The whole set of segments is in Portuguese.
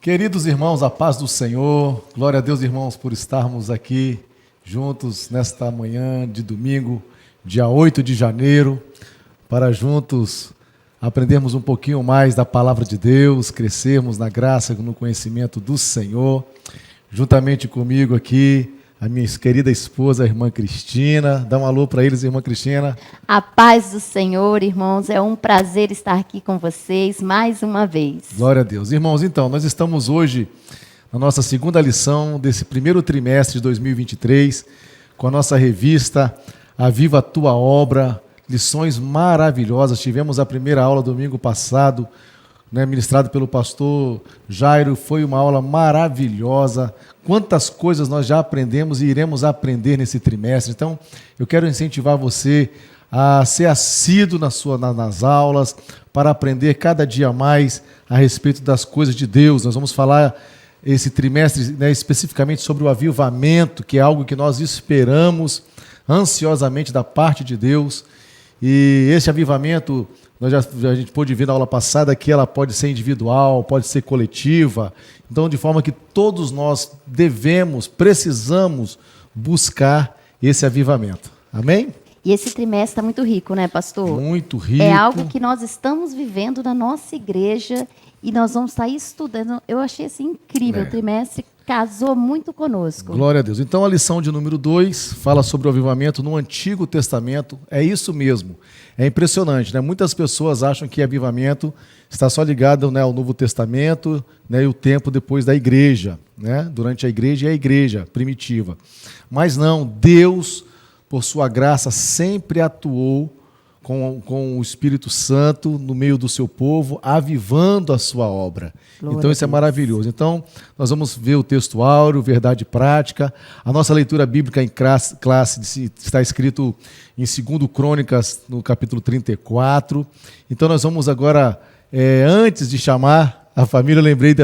Queridos irmãos, a paz do Senhor, glória a Deus, irmãos, por estarmos aqui juntos nesta manhã de domingo, dia 8 de janeiro, para juntos aprendermos um pouquinho mais da palavra de Deus, crescermos na graça e no conhecimento do Senhor. Juntamente comigo aqui, a minha querida esposa, a irmã Cristina. Dá um alô para eles, irmã Cristina. A paz do Senhor, irmãos, é um prazer estar aqui com vocês mais uma vez. Glória a Deus. Irmãos, então, nós estamos hoje na nossa segunda lição desse primeiro trimestre de 2023, com a nossa revista A Viva a Tua Obra, lições maravilhosas. Tivemos a primeira aula domingo passado, ministrado pelo pastor Jairo, foi uma aula maravilhosa. Quantas coisas nós já aprendemos e iremos aprender nesse trimestre. Então, eu quero incentivar você a ser assíduo nas aulas, para aprender cada dia mais a respeito das coisas de Deus. Nós vamos falar esse trimestre, especificamente sobre o avivamento, que é algo que nós esperamos ansiosamente da parte de Deus. E esse avivamento, a gente pôde ver na aula passada que ela pode ser individual, pode ser coletiva. Então, de forma que todos nós precisamos buscar esse avivamento. Amém? E esse trimestre está muito rico, né, pastor? Muito rico. É algo que nós estamos vivendo na nossa igreja e nós vamos estar estudando. Eu achei assim incrível, o trimestre casou muito conosco. Glória a Deus. Então, a lição de número 2 fala sobre o avivamento no Antigo Testamento. É isso mesmo. É impressionante, né? Muitas pessoas acham que avivamento está só ligado, ao Novo Testamento, e o tempo depois da igreja, durante a igreja e a igreja primitiva. Mas não, Deus, por sua graça, sempre atuou com o Espírito Santo no meio do seu povo, avivando a sua obra. Glória então, isso é maravilhoso. Então, nós vamos ver o texto áureo, verdade prática. A nossa leitura bíblica em classe está escrito em 2 Crônicas, no capítulo 34. Então, nós vamos agora, antes de chamar a família, eu lembrei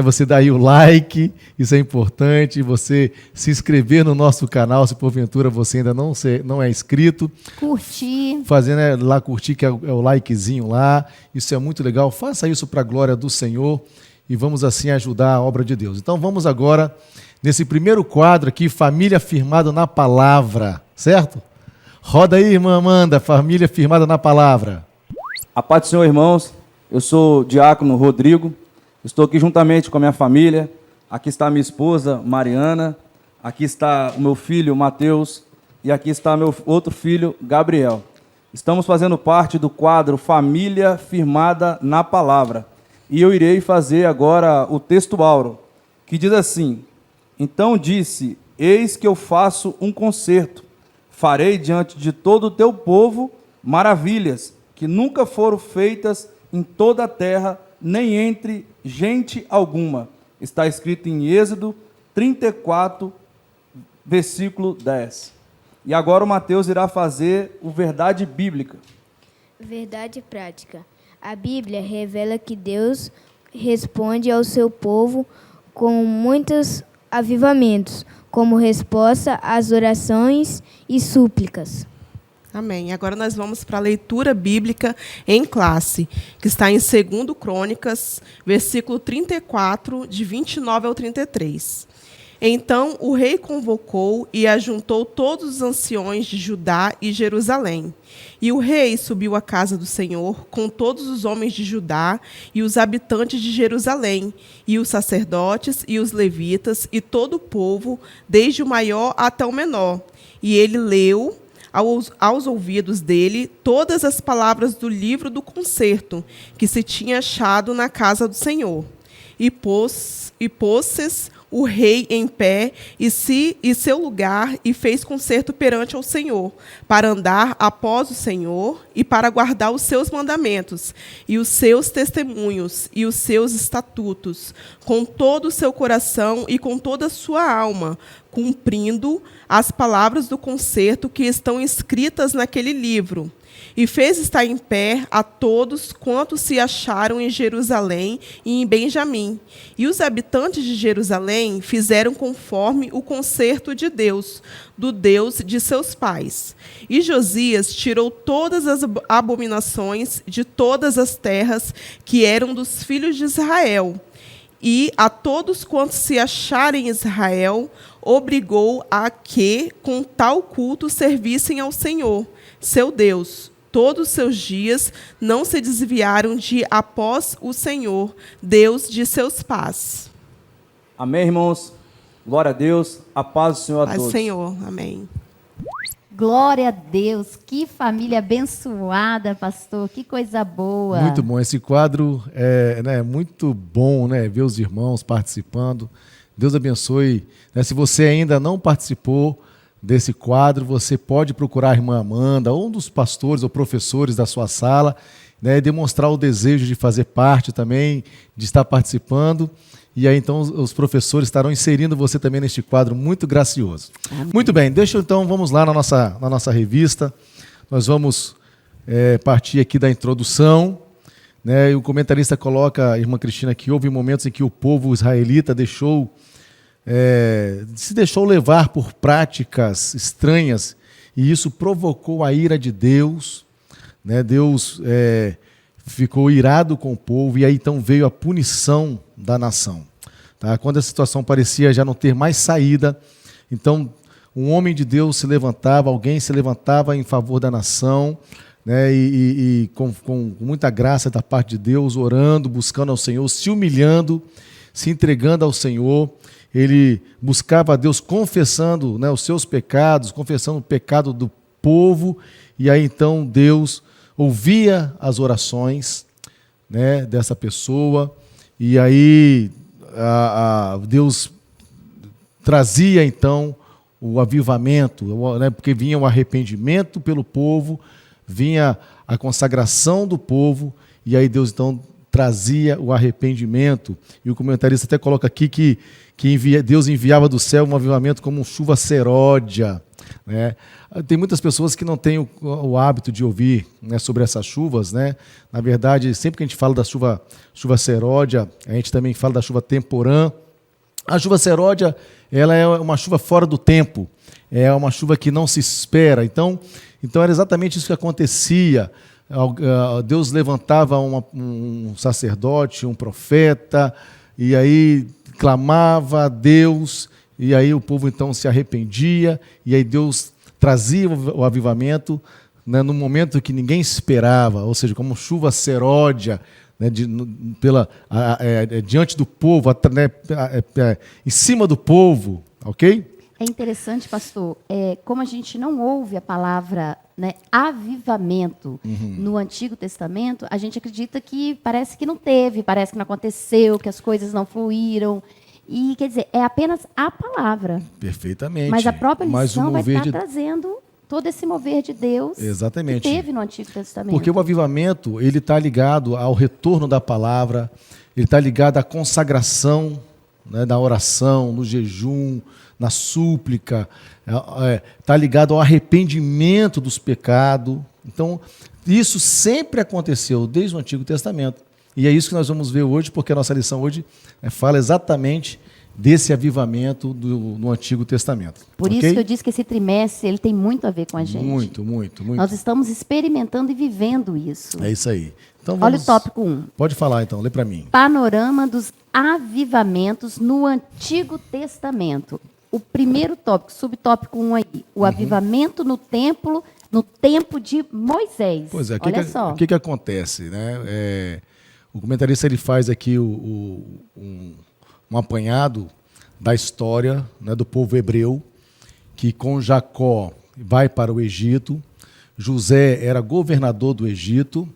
você dar aí o like, isso é importante, você se inscrever no nosso canal, se porventura você ainda não é inscrito. Curtir. Fazendo lá, curtir, que é o likezinho lá, isso é muito legal. Faça isso para a glória do Senhor e vamos assim ajudar a obra de Deus. Então vamos agora, nesse primeiro quadro aqui, Família Firmada na Palavra, certo? Roda aí, irmã Amanda, Família Firmada na Palavra. A paz do Senhor, irmãos. Eu sou o diácono Rodrigo, estou aqui juntamente com a minha família. Aqui está a minha esposa, Mariana, aqui está o meu filho, Mateus, e aqui está meu outro filho, Gabriel. Estamos fazendo parte do quadro Família Firmada na Palavra. E eu irei fazer agora o texto áureo, que diz assim: Então disse, eis que eu faço um concerto, farei diante de todo o teu povo maravilhas, que nunca foram feitas em toda a terra, nem entre gente alguma. Está escrito em Êxodo 34, versículo 10. E agora o Mateus irá fazer o Verdade Bíblica. Verdade prática. A Bíblia revela que Deus responde ao seu povo com muitos avivamentos, como resposta às orações e súplicas. Amém. Agora nós vamos para a leitura bíblica em classe, que está em 2 Crônicas, versículo 34, de 29 ao 33. Então o rei convocou e ajuntou todos os anciões de Judá e Jerusalém. E o rei subiu à casa do Senhor com todos os homens de Judá e os habitantes de Jerusalém, e os sacerdotes e os levitas e todo o povo, desde o maior até o menor. E ele leu aos ouvidos dele todas as palavras do livro do concerto que se tinha achado na casa do Senhor. E pôs-se o rei em pé e seu lugar, e fez concerto perante ao Senhor, para andar após o Senhor e para guardar os seus mandamentos e os seus testemunhos e os seus estatutos, com todo o seu coração e com toda a sua alma, cumprindo as palavras do concerto que estão escritas naquele livro. E fez estar em pé a todos quantos se acharam em Jerusalém e em Benjamim. E os habitantes de Jerusalém fizeram conforme o concerto de Deus, do Deus de seus pais. E Josias tirou todas as abominações de todas as terras que eram dos filhos de Israel, e a todos quantos se acharem em Israel, obrigou a que, com tal culto, servissem ao Senhor, seu Deus. Todos os seus dias não se desviaram de após o Senhor, Deus de seus pais. Amém, irmãos? Glória a Deus. A paz do Senhor a Paz, todos. Senhor. Amém. Glória a Deus, que família abençoada, pastor, que coisa boa. Muito bom. Esse quadro é, né, muito bom, né? Ver os irmãos participando. Deus abençoe. Né, se você ainda não participou desse quadro, você pode procurar a irmã Amanda, ou um dos pastores ou professores da sua sala, né, e demonstrar o desejo de fazer parte também, de estar participando. E aí, então, os professores estarão inserindo você também neste quadro muito gracioso. Amém. Muito bem, vamos lá na nossa revista. Nós vamos partir aqui da introdução. Né, e o comentarista coloca, a irmã Cristina, que houve momentos em que o povo israelita se deixou levar por práticas estranhas, e isso provocou a ira de Deus. Né, Deus ficou irado com o povo, e aí então veio a punição da nação. Tá? Quando a situação parecia já não ter mais saída, então um homem de Deus alguém se levantava em favor da nação, né, e com muita graça da parte de Deus, orando, buscando ao Senhor, se humilhando, se entregando ao Senhor. Ele buscava a Deus confessando, né, os seus pecados, confessando o pecado do povo, e aí então Deus ouvia as orações, né, dessa pessoa, e aí Deus trazia então o avivamento, né, porque vinha o arrependimento pelo povo, vinha a consagração do povo, e aí Deus então trazia o arrependimento. E o comentarista até coloca aqui que Deus enviava do céu um avivamento como chuva seródia. Né? Tem muitas pessoas que não têm o hábito de ouvir, né, sobre essas chuvas. Né? Na verdade, sempre que a gente fala da chuva seródia, a gente também fala da chuva temporã. A chuva seródia, ela é uma chuva fora do tempo, é uma chuva que não se espera. Então era exatamente isso que acontecia. Deus levantava um sacerdote, um profeta, e aí clamava a Deus, e aí o povo então se arrependia, e aí Deus trazia o avivamento, né, no momento que ninguém esperava, ou seja, como chuva seródia, né, diante do povo, né, em cima do povo, ok? É interessante, pastor, como a gente não ouve a palavra, né, avivamento no Antigo Testamento, a gente acredita que parece que não teve, parece que não aconteceu, que as coisas não fluíram. E, quer dizer, é apenas a palavra. Perfeitamente. Mas a própria lição vai estar de... trazendo todo esse mover de Deus. Exatamente. Que teve no Antigo Testamento. Porque o avivamento, ele está ligado ao retorno da palavra, ele está ligado à consagração, né, da oração, no jejum, na súplica, está ligado ao arrependimento dos pecados. Então, isso sempre aconteceu desde o Antigo Testamento. E é isso que nós vamos ver hoje, porque a nossa lição hoje fala exatamente desse avivamento no Antigo Testamento. Por isso que eu disse que esse trimestre ele tem muito a ver com a gente. Muito, muito, muito. Nós estamos experimentando e vivendo isso. É isso aí. Então, olha o tópico 1. Pode falar então, lê para mim. Panorama dos avivamentos no Antigo Testamento. O primeiro tópico, subtópico 1 aí, o avivamento no templo, no tempo de Moisés. Pois é, olha só. O que acontece, né? O comentarista ele faz aqui um apanhado da história, né, do povo hebreu, que com Jacó vai para o Egito. José era governador do Egito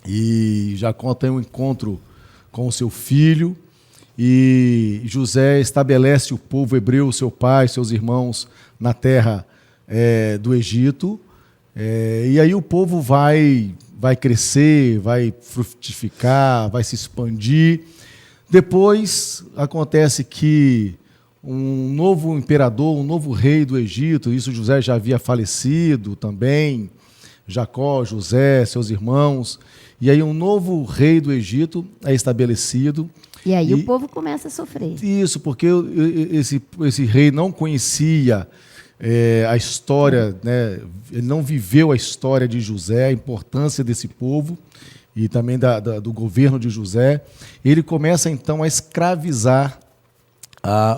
e Jacó tem um encontro com o seu filho, e José estabelece o povo hebreu, seu pai, seus irmãos, na terra do Egito. E aí o povo vai crescer, vai frutificar, vai se expandir. Depois acontece que um novo imperador, um novo rei do Egito, isso José já havia falecido também, Jacó, José, seus irmãos, e aí um novo rei do Egito é estabelecido. E aí o povo começa a sofrer. Isso, porque esse rei não conhecia a história, né, ele não viveu a história de José, a importância desse povo e também do governo de José. Ele começa então a escravizar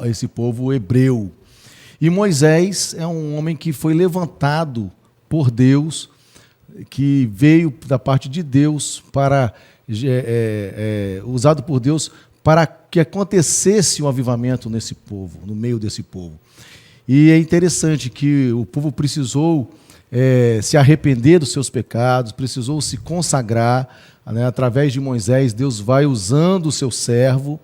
esse povo hebreu. E Moisés é um homem que foi levantado por Deus, que veio da parte de Deus para usado por Deus para que acontecesse um avivamento nesse povo, no meio desse povo. E é interessante que o povo precisou se arrepender dos seus pecados, precisou se consagrar, né? Através de Moisés, Deus vai usando o seu servo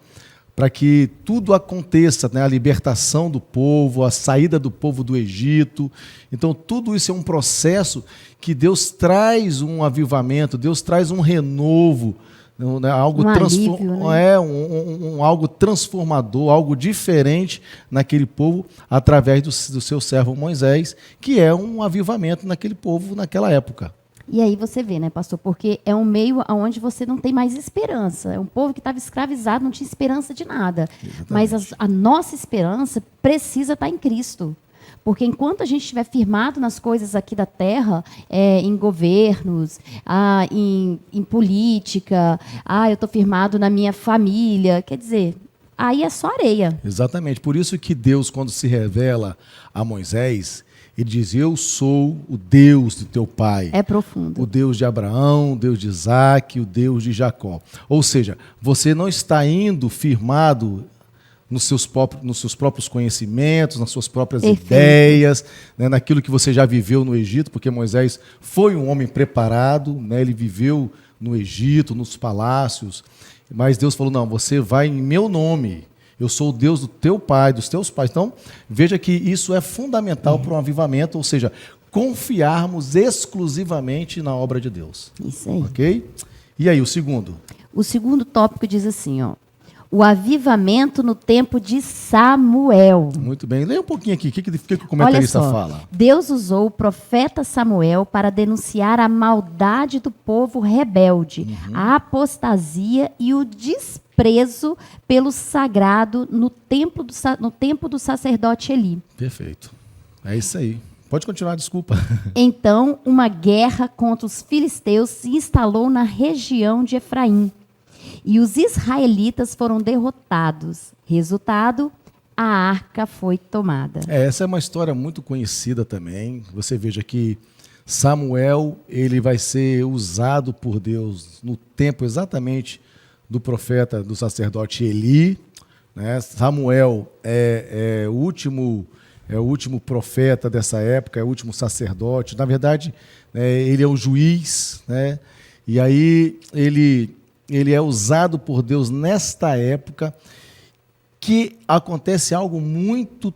para que tudo aconteça, né? A libertação do povo, a saída do povo do Egito. Então, tudo isso é um processo que Deus traz um avivamento, Deus traz um renovo, né? Algo alívio, né? algo transformador, algo diferente naquele povo, através do seu servo Moisés, que é um avivamento naquele povo naquela época. E aí você vê, né, pastor? Porque é um meio onde você não tem mais esperança. É um povo que estava escravizado, não tinha esperança de nada. Exatamente. Mas a nossa esperança precisa estar em Cristo. Porque enquanto a gente estiver firmado nas coisas aqui da terra, em governos, em política, eu estou firmado na minha família, quer dizer, aí é só areia. Exatamente. Por isso que Deus, quando se revela a Moisés, ele diz: eu sou o Deus do teu pai. É profundo. O Deus de Abraão, o Deus de Isaac, o Deus de Jacó. Ou seja, você não está indo firmado nos seus próprios conhecimentos, nas suas próprias ideias, né, naquilo que você já viveu no Egito, porque Moisés foi um homem preparado, né, ele viveu no Egito, nos palácios, mas Deus falou: não, você vai em meu nome. Eu sou o Deus do teu pai, dos teus pais. Então, veja que isso é fundamental para um avivamento, ou seja, confiarmos exclusivamente na obra de Deus. Isso aí. Ok? E aí, o segundo? O segundo tópico diz assim, ó: o avivamento no tempo de Samuel. Muito bem. Leia um pouquinho aqui. O que o comentarista fala? Deus usou o profeta Samuel para denunciar a maldade do povo rebelde, a apostasia e o desprezo pelo sagrado no tempo do sacerdote Eli. Perfeito. É isso aí. Pode continuar, desculpa. Então, uma guerra contra os filisteus se instalou na região de Efraim. E os israelitas foram derrotados. Resultado, a arca foi tomada. Essa é uma história muito conhecida também. Você veja que Samuel, ele vai ser usado por Deus no tempo exatamente do profeta, do sacerdote Eli, né? Samuel é o último profeta dessa época, é o último sacerdote. Na verdade, ele é o juiz, né? E aí ele é usado por Deus nesta época, que acontece algo muito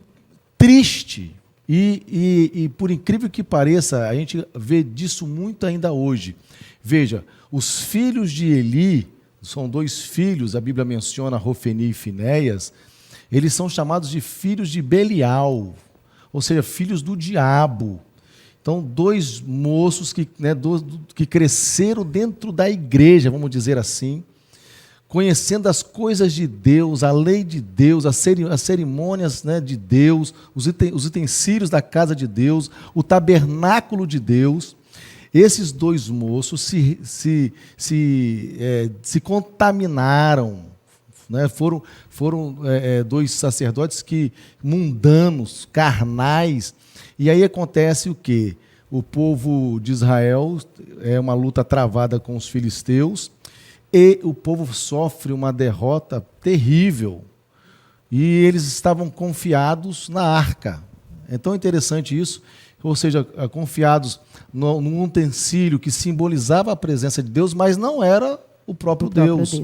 triste e por incrível que pareça, a gente vê disso muito ainda hoje. Veja, os filhos de Eli, são 2 filhos, a Bíblia menciona Hofni e Finéias, eles são chamados de filhos de Belial, ou seja, filhos do diabo. Então, 2 moços que cresceram dentro da igreja, vamos dizer assim, conhecendo as coisas de Deus, a lei de Deus, as cerimônias, né, de Deus, os utensílios da casa de Deus, o tabernáculo de Deus. Esses 2 moços se contaminaram, né? Foram 2 sacerdotes mundanos, carnais. E aí acontece o quê? O povo de Israel uma luta travada com os filisteus e o povo sofre uma derrota terrível. E eles estavam confiados na arca. É tão interessante isso, ou seja, confiados num utensílio que simbolizava a presença de Deus, mas não era o próprio Deus.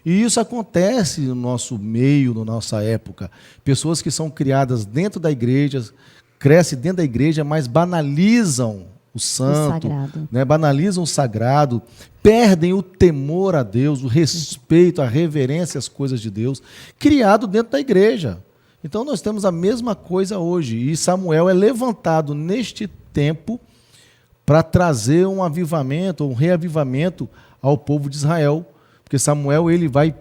E isso acontece no nosso meio, na nossa época. Pessoas que são criadas dentro da igreja, crescem dentro da igreja, mas banalizam o santo, né? Banalizam o sagrado, perdem o temor a Deus, o respeito, a reverência às coisas de Deus, criado dentro da igreja. Então nós temos a mesma coisa hoje, e Samuel é levantado neste tempo para trazer um avivamento, um reavivamento ao povo de Israel, porque Samuel ele vai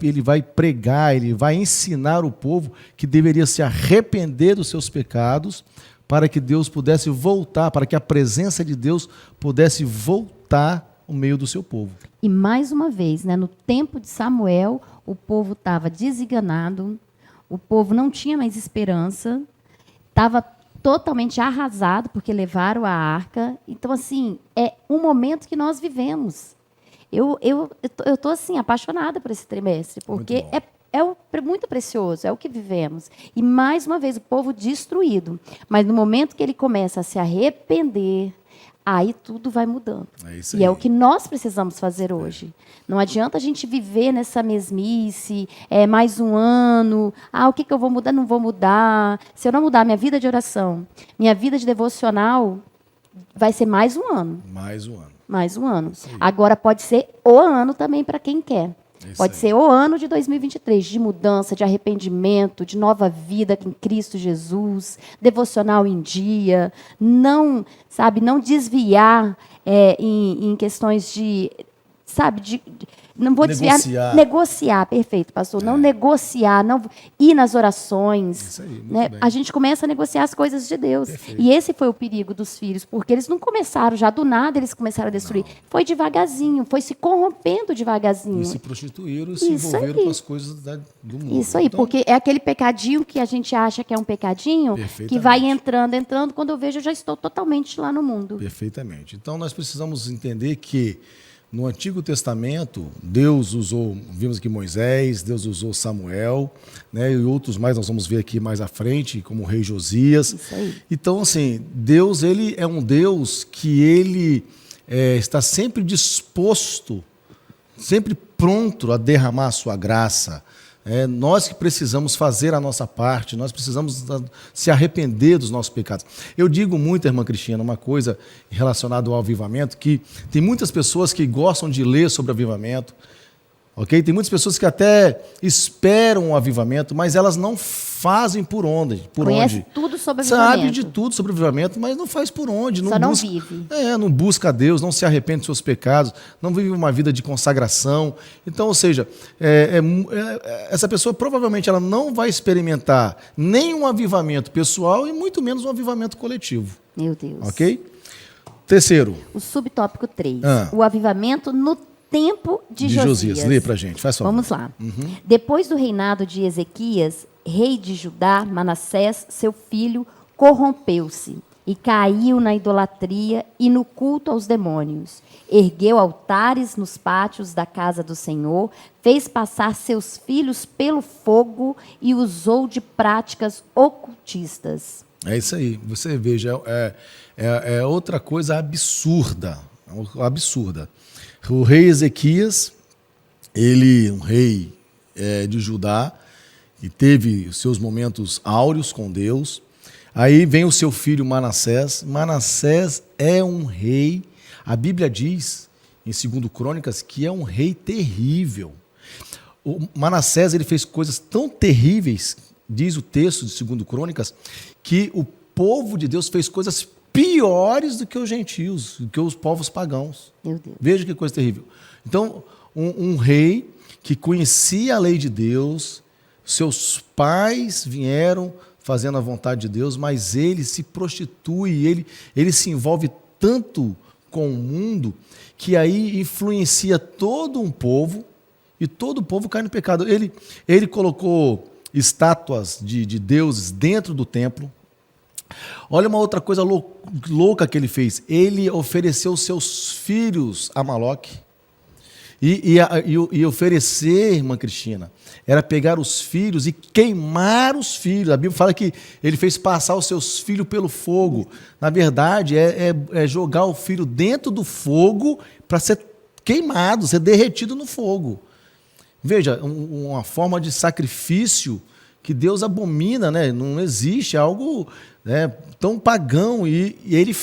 pregar, ele vai ensinar o povo que deveria se arrepender dos seus pecados para que Deus pudesse voltar, para que a presença de Deus pudesse voltar no meio do seu povo. E mais uma vez, né, no tempo de Samuel, o povo estava desenganado, o povo não tinha mais esperança, estava totalmente arrasado porque levaram a arca. Então, assim, é um momento que nós vivemos. Eu tô assim, apaixonada por esse trimestre, porque muito precioso, é o que vivemos. E, mais uma vez, o povo destruído. Mas no momento que ele começa a se arrepender, aí tudo vai mudando. É isso e aí. é o que nós precisamos fazer hoje. Não adianta a gente viver nessa mesmice, mais um ano, o que eu vou mudar? Não vou mudar. Se eu não mudar minha vida de oração, minha vida de devocional, vai ser mais um ano. Mais um ano. Mais um ano. Agora pode ser o ano também para quem quer. Pode ser o ano de 2023, de mudança, de arrependimento, de nova vida em Cristo Jesus, devocional em dia, não desviar em questões de, não vou desviar, negociar, perfeito, pastor, não negociar, não ir nas orações. Isso aí, muito né? bem. A gente começa a negociar as coisas de Deus. Perfeito. E esse foi o perigo dos filhos, porque eles não começaram já do nada, eles começaram a destruir. Não. Foi devagarzinho, foi se corrompendo devagarzinho. E se prostituíram, se envolveram com as coisas do mundo. Isso aí, então, porque é aquele pecadinho que a gente acha que é um pecadinho, que vai entrando, quando eu vejo eu já estou totalmente lá no mundo. Perfeitamente. Então nós precisamos entender que no Antigo Testamento, Deus usou, vimos aqui Moisés, Deus usou Samuel, né, e outros mais nós vamos ver aqui mais à frente, como o rei Josias. Isso aí. Então, assim, Deus, ele é um Deus que ele está sempre disposto, sempre pronto a derramar a sua graça. Nós que precisamos fazer a nossa parte, nós precisamos se arrepender dos nossos pecados. Eu digo muito, irmã Cristina, uma coisa relacionada ao avivamento, que tem muitas pessoas que gostam de ler sobre avivamento, ok? Tem muitas pessoas que até esperam o avivamento, mas elas não fazem por onde. Conhece tudo sobre avivamento. Sabe de tudo sobre avivamento, mas não faz por onde. Só não vive. Não busca a Deus, não se arrepende dos seus pecados, não vive uma vida de consagração. Então, ou seja, essa pessoa provavelmente ela não vai experimentar nem um avivamento pessoal e muito menos um avivamento coletivo. Meu Deus. Ok? Terceiro. O subtópico 3. O avivamento no tempo de Josias. Lê pra gente, faz favor. Vamos lá. Depois do reinado de Ezequias, rei de Judá, Manassés, seu filho, corrompeu-se e caiu na idolatria e no culto aos demônios. Ergueu altares nos pátios da casa do Senhor, fez passar seus filhos pelo fogo e usou de práticas ocultistas. É isso aí. Você veja, é outra coisa absurda. Absurda. O rei Ezequias, ele, um rei de Judá, e teve os seus momentos áureos com Deus. Aí vem o seu filho Manassés. Manassés é um rei, a Bíblia diz, em 2 Crônicas, que é um rei terrível. O Manassés ele fez coisas tão terríveis, diz o texto de 2 Crônicas, que o povo de Deus fez coisas piores do que os gentios, do que os povos pagãos. Meu Deus. Veja que coisa terrível. Então, um rei que conhecia a lei de Deus, seus pais vieram fazendo a vontade de Deus, mas ele se prostitui, ele se envolve tanto com o mundo que aí influencia todo um povo e todo o povo cai no pecado. Ele colocou estátuas de deuses dentro do templo. Olha uma outra coisa louca que ele fez. Ele ofereceu seus filhos a Moloque. E oferecer, irmã Cristina, era pegar os filhos e queimar os filhos. A Bíblia fala que ele fez passar os seus filhos pelo fogo. Na verdade, é jogar o filho dentro do fogo para ser queimado, ser derretido no fogo. Veja, uma forma de sacrifício que Deus abomina, né? Não existe, é algo, né, tão pagão. E ele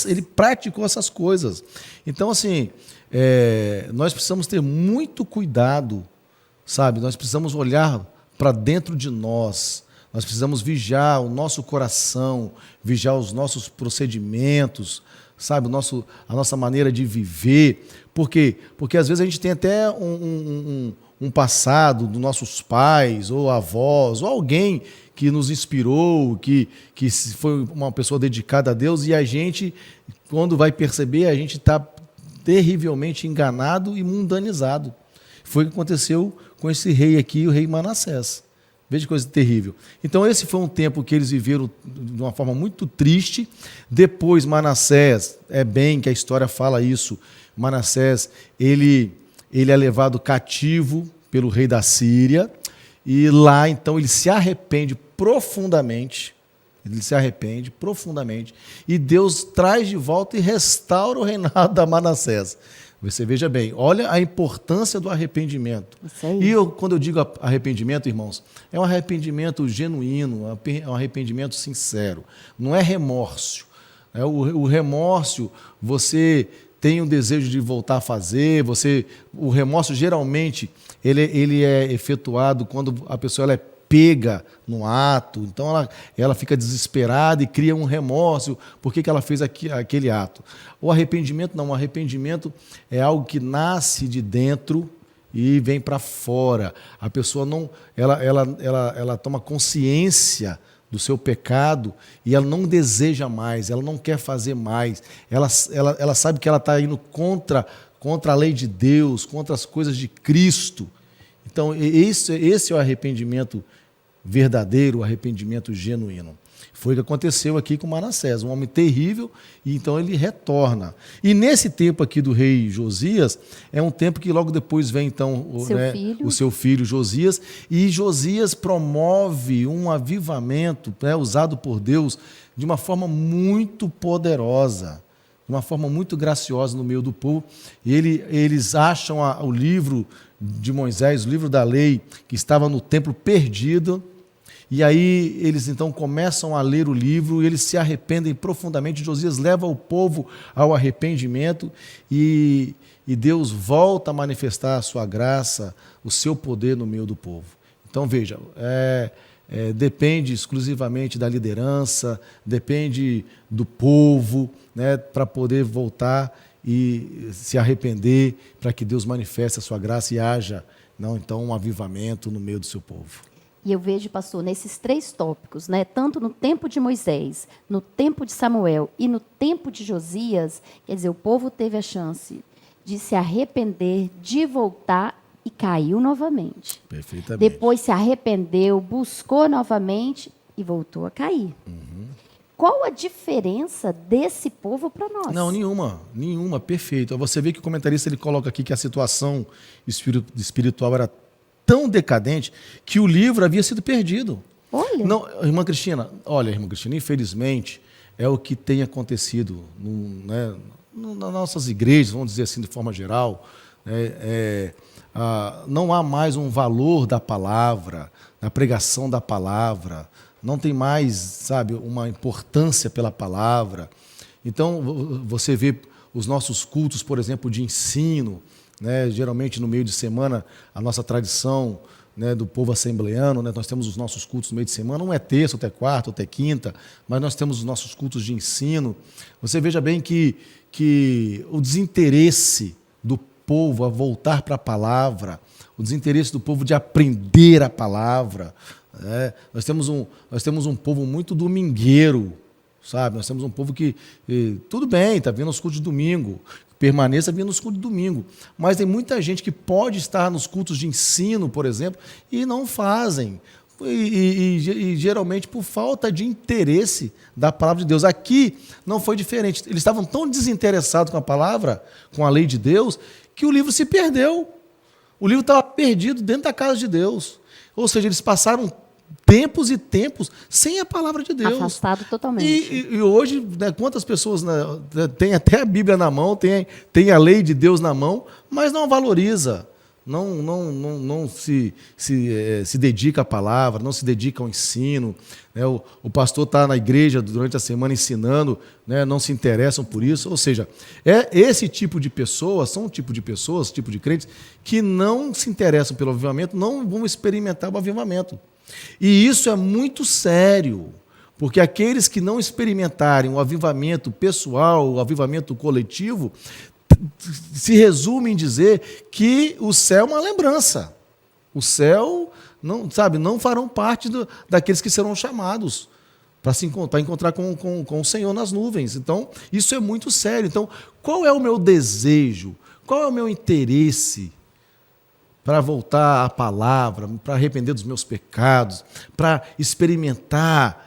ele praticou essas coisas. Então, assim, nós precisamos ter muito cuidado, sabe? Nós precisamos olhar para dentro de nós. Nós precisamos vigiar o nosso coração, vigiar os nossos procedimentos, sabe? A nossa maneira de viver. Por quê? Porque às vezes a gente tem até um passado dos nossos pais ou avós, ou alguém que nos inspirou, que foi uma pessoa dedicada a Deus, e a gente, quando vai perceber, a gente está terrivelmente enganado e mundanizado. Foi o que aconteceu com esse rei aqui, o rei Manassés. Veja que coisa terrível. Então esse foi um tempo que eles viveram de uma forma muito triste. Depois Manassés, é bem que a história fala isso, Manassés, ele é levado cativo pelo rei da Síria, e lá então ele se arrepende profundamente, e Deus traz de volta e restaura o reinado da Manassés. Você veja bem, olha a importância do arrependimento. E quando eu digo arrependimento, irmãos, é um arrependimento genuíno, é um arrependimento sincero, não é remorso. O remorso, você tem um desejo de voltar a fazer, o remorso geralmente ele é efetuado quando a pessoa ela é pega no ato, então ela fica desesperada e cria um remorso porque que ela fez aquele ato. O arrependimento não, o arrependimento é algo que nasce de dentro e vem para fora. A pessoa não, ela toma consciência do seu pecado e ela não deseja mais, ela não quer fazer mais, ela sabe que ela está indo contra a lei de Deus, contra as coisas de Cristo. Então, esse é o arrependimento verdadeiro, o arrependimento genuíno. Foi o que aconteceu aqui com Manassés, um homem terrível, e então ele retorna. E nesse tempo aqui do rei Josias, é um tempo que logo depois vem então o seu filho Josias, e Josias promove um avivamento usado por Deus de uma forma muito poderosa, de uma forma muito graciosa no meio do povo. E eles acham o livro de Moisés, o livro da lei, que estava no templo perdido, e aí eles então começam a ler o livro e eles se arrependem profundamente. Josias leva o povo ao arrependimento e Deus volta a manifestar a sua graça, o seu poder no meio do povo. Então veja, depende exclusivamente da liderança, depende do povo, para poder voltar e se arrepender, para que Deus manifeste a sua graça e haja, então, um avivamento no meio do seu povo. E eu vejo, pastor, nesses 3 tópicos, tanto no tempo de Moisés, no tempo de Samuel e no tempo de Josias, quer dizer, o povo teve a chance de se arrepender, de voltar e caiu novamente. Perfeitamente. Depois se arrependeu, buscou novamente e voltou a cair. Qual a diferença desse povo para nós? Não, nenhuma, perfeito. Você vê que o comentarista ele coloca aqui que a situação espiritual era tão decadente que o livro havia sido perdido. Olha. Não, irmã Cristina, infelizmente é o que tem acontecido nas nossas igrejas, vamos dizer assim de forma geral. Não há mais um valor da palavra, da pregação da palavra, não tem mais, uma importância pela palavra. Então, você vê os nossos cultos, por exemplo, de ensino, geralmente no meio de semana, a nossa tradição do povo assembleano, nós temos os nossos cultos no meio de semana, não é terça, ou até quarta, ou até quinta, mas nós temos os nossos cultos de ensino. Você veja bem que o desinteresse do povo a voltar para a palavra, o desinteresse do povo de aprender a palavra. Nós temos um povo muito domingueiro, Nós temos um povo que, tudo bem, está vindo aos cultos de domingo, permaneça vindo nos cultos de domingo, mas tem muita gente que pode estar nos cultos de ensino, por exemplo, e não fazem, e geralmente por falta de interesse da palavra de Deus. Aqui não foi diferente, eles estavam tão desinteressados com a palavra, com a lei de Deus, que o livro se perdeu, o livro estava perdido dentro da casa de Deus, ou seja, eles passaram tempos e tempos sem a palavra de Deus. Afastado totalmente. E hoje, quantas pessoas têm até a Bíblia na mão, tem a lei de Deus na mão, mas não valoriza, não se dedica à palavra, não se dedica ao ensino. O pastor está na igreja durante a semana ensinando, não se interessam por isso. Ou seja, esse tipo de pessoas, são um tipo de pessoas, tipo de crentes, que não se interessam pelo avivamento, não vão experimentar o avivamento. E isso é muito sério, porque aqueles que não experimentarem o avivamento pessoal, o avivamento coletivo, se resume em dizer que o céu é uma lembrança. O céu, não, sabe, não farão parte daqueles que serão chamados para encontrar com o Senhor nas nuvens. Então, isso é muito sério. Então, qual é o meu desejo? Qual é o meu interesse para voltar à palavra, para arrepender dos meus pecados, para experimentar,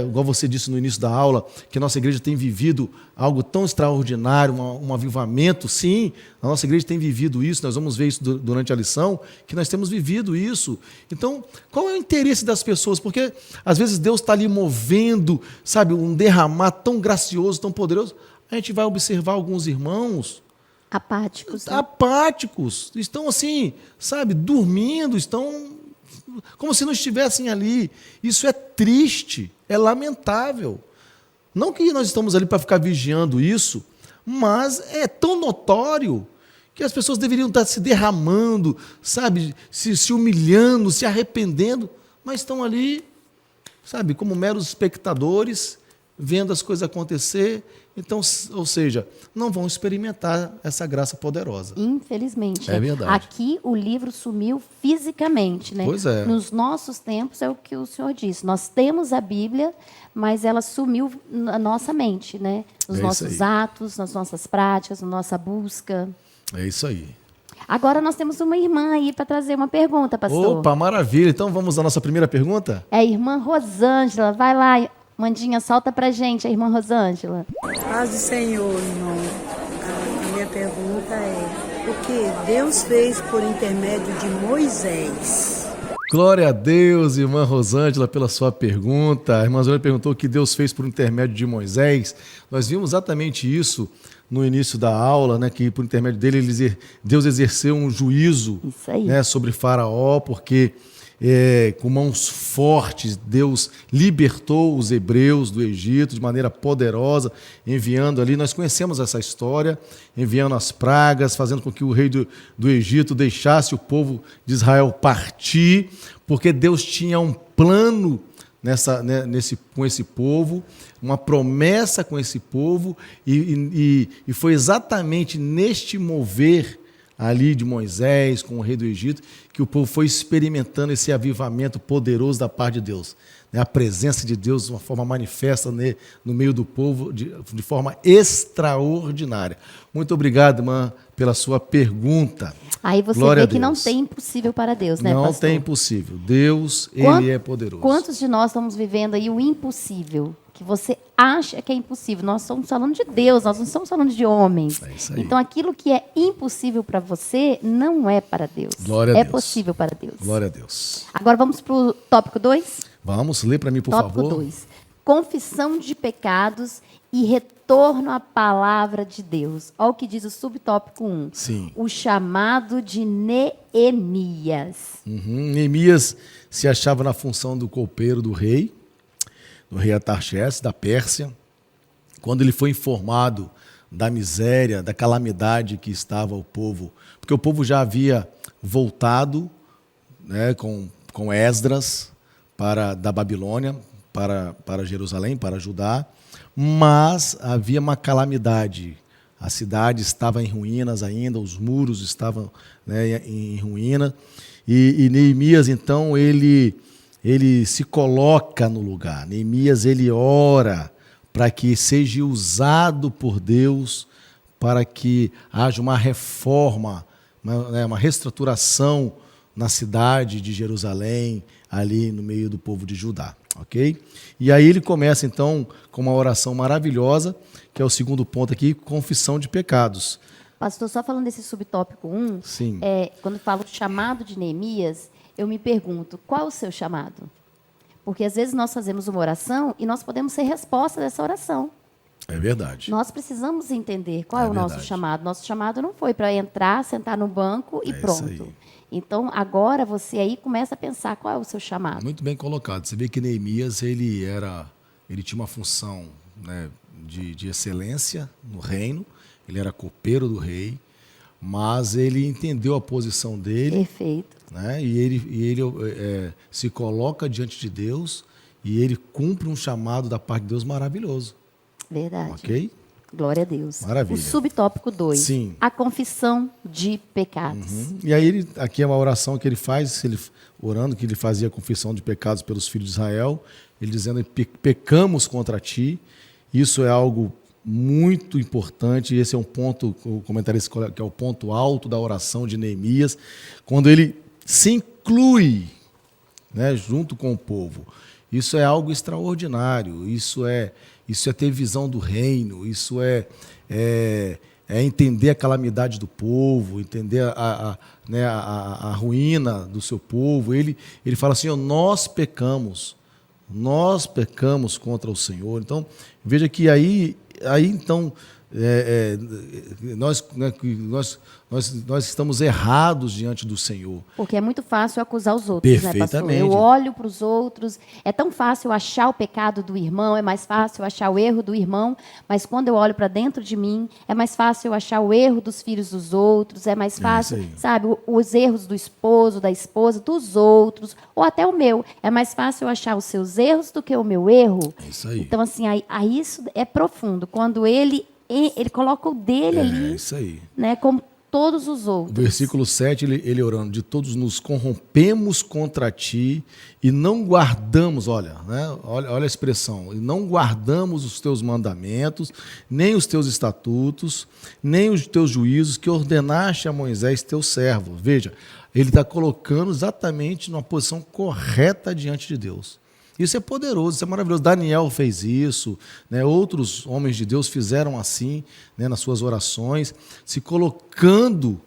igual você disse no início da aula, que a nossa igreja tem vivido algo tão extraordinário, um avivamento? Sim, a nossa igreja tem vivido isso, nós vamos ver isso durante a lição, que nós temos vivido isso. Então, qual é o interesse das pessoas? Porque às vezes Deus está ali movendo, sabe, um derramar tão gracioso, tão poderoso. A gente vai observar alguns irmãos apáticos. Né? Apáticos, estão assim, sabe, dormindo, estão como se não estivessem ali. Isso é triste, é lamentável. Não que nós estamos ali para ficar vigiando isso, mas é tão notório que as pessoas deveriam estar se derramando, sabe, se humilhando, se arrependendo, mas estão ali, sabe, como meros espectadores, vendo as coisas acontecer. Então, ou seja, não vão experimentar essa graça poderosa. Infelizmente. É verdade. Aqui o livro sumiu fisicamente, né? Pois é. Nos nossos tempos é o que o senhor disse. Nós temos a Bíblia, mas ela sumiu na nossa mente, né? Nos nossos atos, nas nossas práticas, na nossa busca. É isso aí. Agora nós temos uma irmã aí para trazer uma pergunta, pastor. Opa, maravilha. Então vamos à nossa primeira pergunta? É a irmã Rosângela. Vai lá, Mandinha, solta pra gente, a irmã Rosângela. Paz do Senhor, irmão. A minha pergunta é: o que Deus fez por intermédio de Moisés? Glória a Deus, irmã Rosângela, pela sua pergunta. A irmã Rosângela perguntou o que Deus fez por intermédio de Moisés. Nós vimos exatamente isso no início da aula, né, que por intermédio dele Deus exerceu um juízo, né, sobre Faraó, porque com mãos fortes, Deus libertou os hebreus do Egito de maneira poderosa, enviando ali, nós conhecemos essa história, enviando as pragas, fazendo com que o rei do Egito deixasse o povo de Israel partir, porque Deus tinha um plano com esse povo, uma promessa com esse povo, e foi exatamente neste mover ali de Moisés, com o rei do Egito, que o povo foi experimentando esse avivamento poderoso da parte de Deus. A presença de Deus de uma forma manifesta no meio do povo, de forma extraordinária. Muito obrigado, irmã, pela sua pergunta. Aí você vê que não tem impossível para Deus, né, pastor? Não tem impossível. Deus, Ele é poderoso. Quantos de nós estamos vivendo aí o impossível? Que você acha que é impossível. Nós estamos falando de Deus, nós não estamos falando de homens. É isso aí. Então, aquilo que é impossível para você não é para Deus. Glória a Deus. É possível para Deus. Glória a Deus. Agora vamos para o tópico 2? Vamos, lê para mim, por favor. Tópico 2. Confissão de pecados e retorno à palavra de Deus. Olha o que diz o subtópico 1. Sim. O chamado de Neemias. Neemias se achava na função do copeiro do rei Artaxerxes, da Pérsia. Quando ele foi informado da miséria, da calamidade que estava o povo, porque o povo já havia voltado, né, com Esdras da Babilônia para Jerusalém, para Judá, mas havia uma calamidade. A cidade estava em ruínas ainda, os muros estavam, né, em ruína, e Neemias, então, ele se coloca no lugar. Neemias, ele ora para que seja usado por Deus, para que haja uma reforma, uma reestruturação na cidade de Jerusalém, ali no meio do povo de Judá. Ok? E aí ele começa, então, com uma oração maravilhosa, que é o segundo ponto aqui, confissão de pecados. Pastor, só falando desse subtópico 1, Sim. Quando falo chamado de Neemias, eu me pergunto, qual é o seu chamado? Porque às vezes nós fazemos uma oração e nós podemos ser resposta dessa oração. É verdade. Nós precisamos entender qual é o nosso chamado. Nosso chamado não foi para entrar, sentar no banco e pronto. Então, agora você aí começa a pensar qual é o seu chamado. Muito bem colocado. Você vê que Neemias, ele tinha uma função, né, de excelência no reino, ele era copeiro do rei, mas ele entendeu a posição dele. Perfeito. Né, e ele se coloca diante de Deus e ele cumpre um chamado da parte de Deus maravilhoso. Verdade. Ok? Glória a Deus. Maravilha. O subtópico 2. Sim. A confissão de pecados. E aí, aqui é uma oração que ele faz, orando, que ele fazia a confissão de pecados pelos filhos de Israel, ele dizendo, pecamos contra ti. Isso é algo muito importante, esse é um ponto, o comentarista que é o ponto alto da oração de Neemias, quando ele se inclui, né, junto com o povo. Isso é algo extraordinário, isso é ter visão do reino, isso é entender a calamidade do povo, entender a ruína do seu povo. Ele fala assim, nós pecamos contra o Senhor. Então, veja que aí então, nós estamos errados diante do Senhor. Porque é muito fácil acusar os outros, né, pastor? Eu olho para os outros, é tão fácil achar o pecado do irmão, é mais fácil achar o erro do irmão, mas quando eu olho para dentro de mim, é mais fácil achar o erro dos filhos dos outros, é mais fácil, sabe, os erros do esposo, da esposa, dos outros, ou até o meu. É mais fácil achar os seus erros do que o meu erro. É isso aí. Então, assim, aí isso é profundo. Quando ele coloca o dele ali, é isso aí, né, como todos os outros. Versículo 7, ele orando, de todos nos corrompemos contra ti e não guardamos, olha a expressão, e não guardamos os teus mandamentos, nem os teus estatutos, nem os teus juízos que ordenaste a Moisés, teu servo. Veja, ele está colocando exatamente numa posição correta diante de Deus. Isso é poderoso, isso é maravilhoso. Daniel fez isso, né? Outros homens de Deus fizeram assim, né, nas suas orações, se colocando,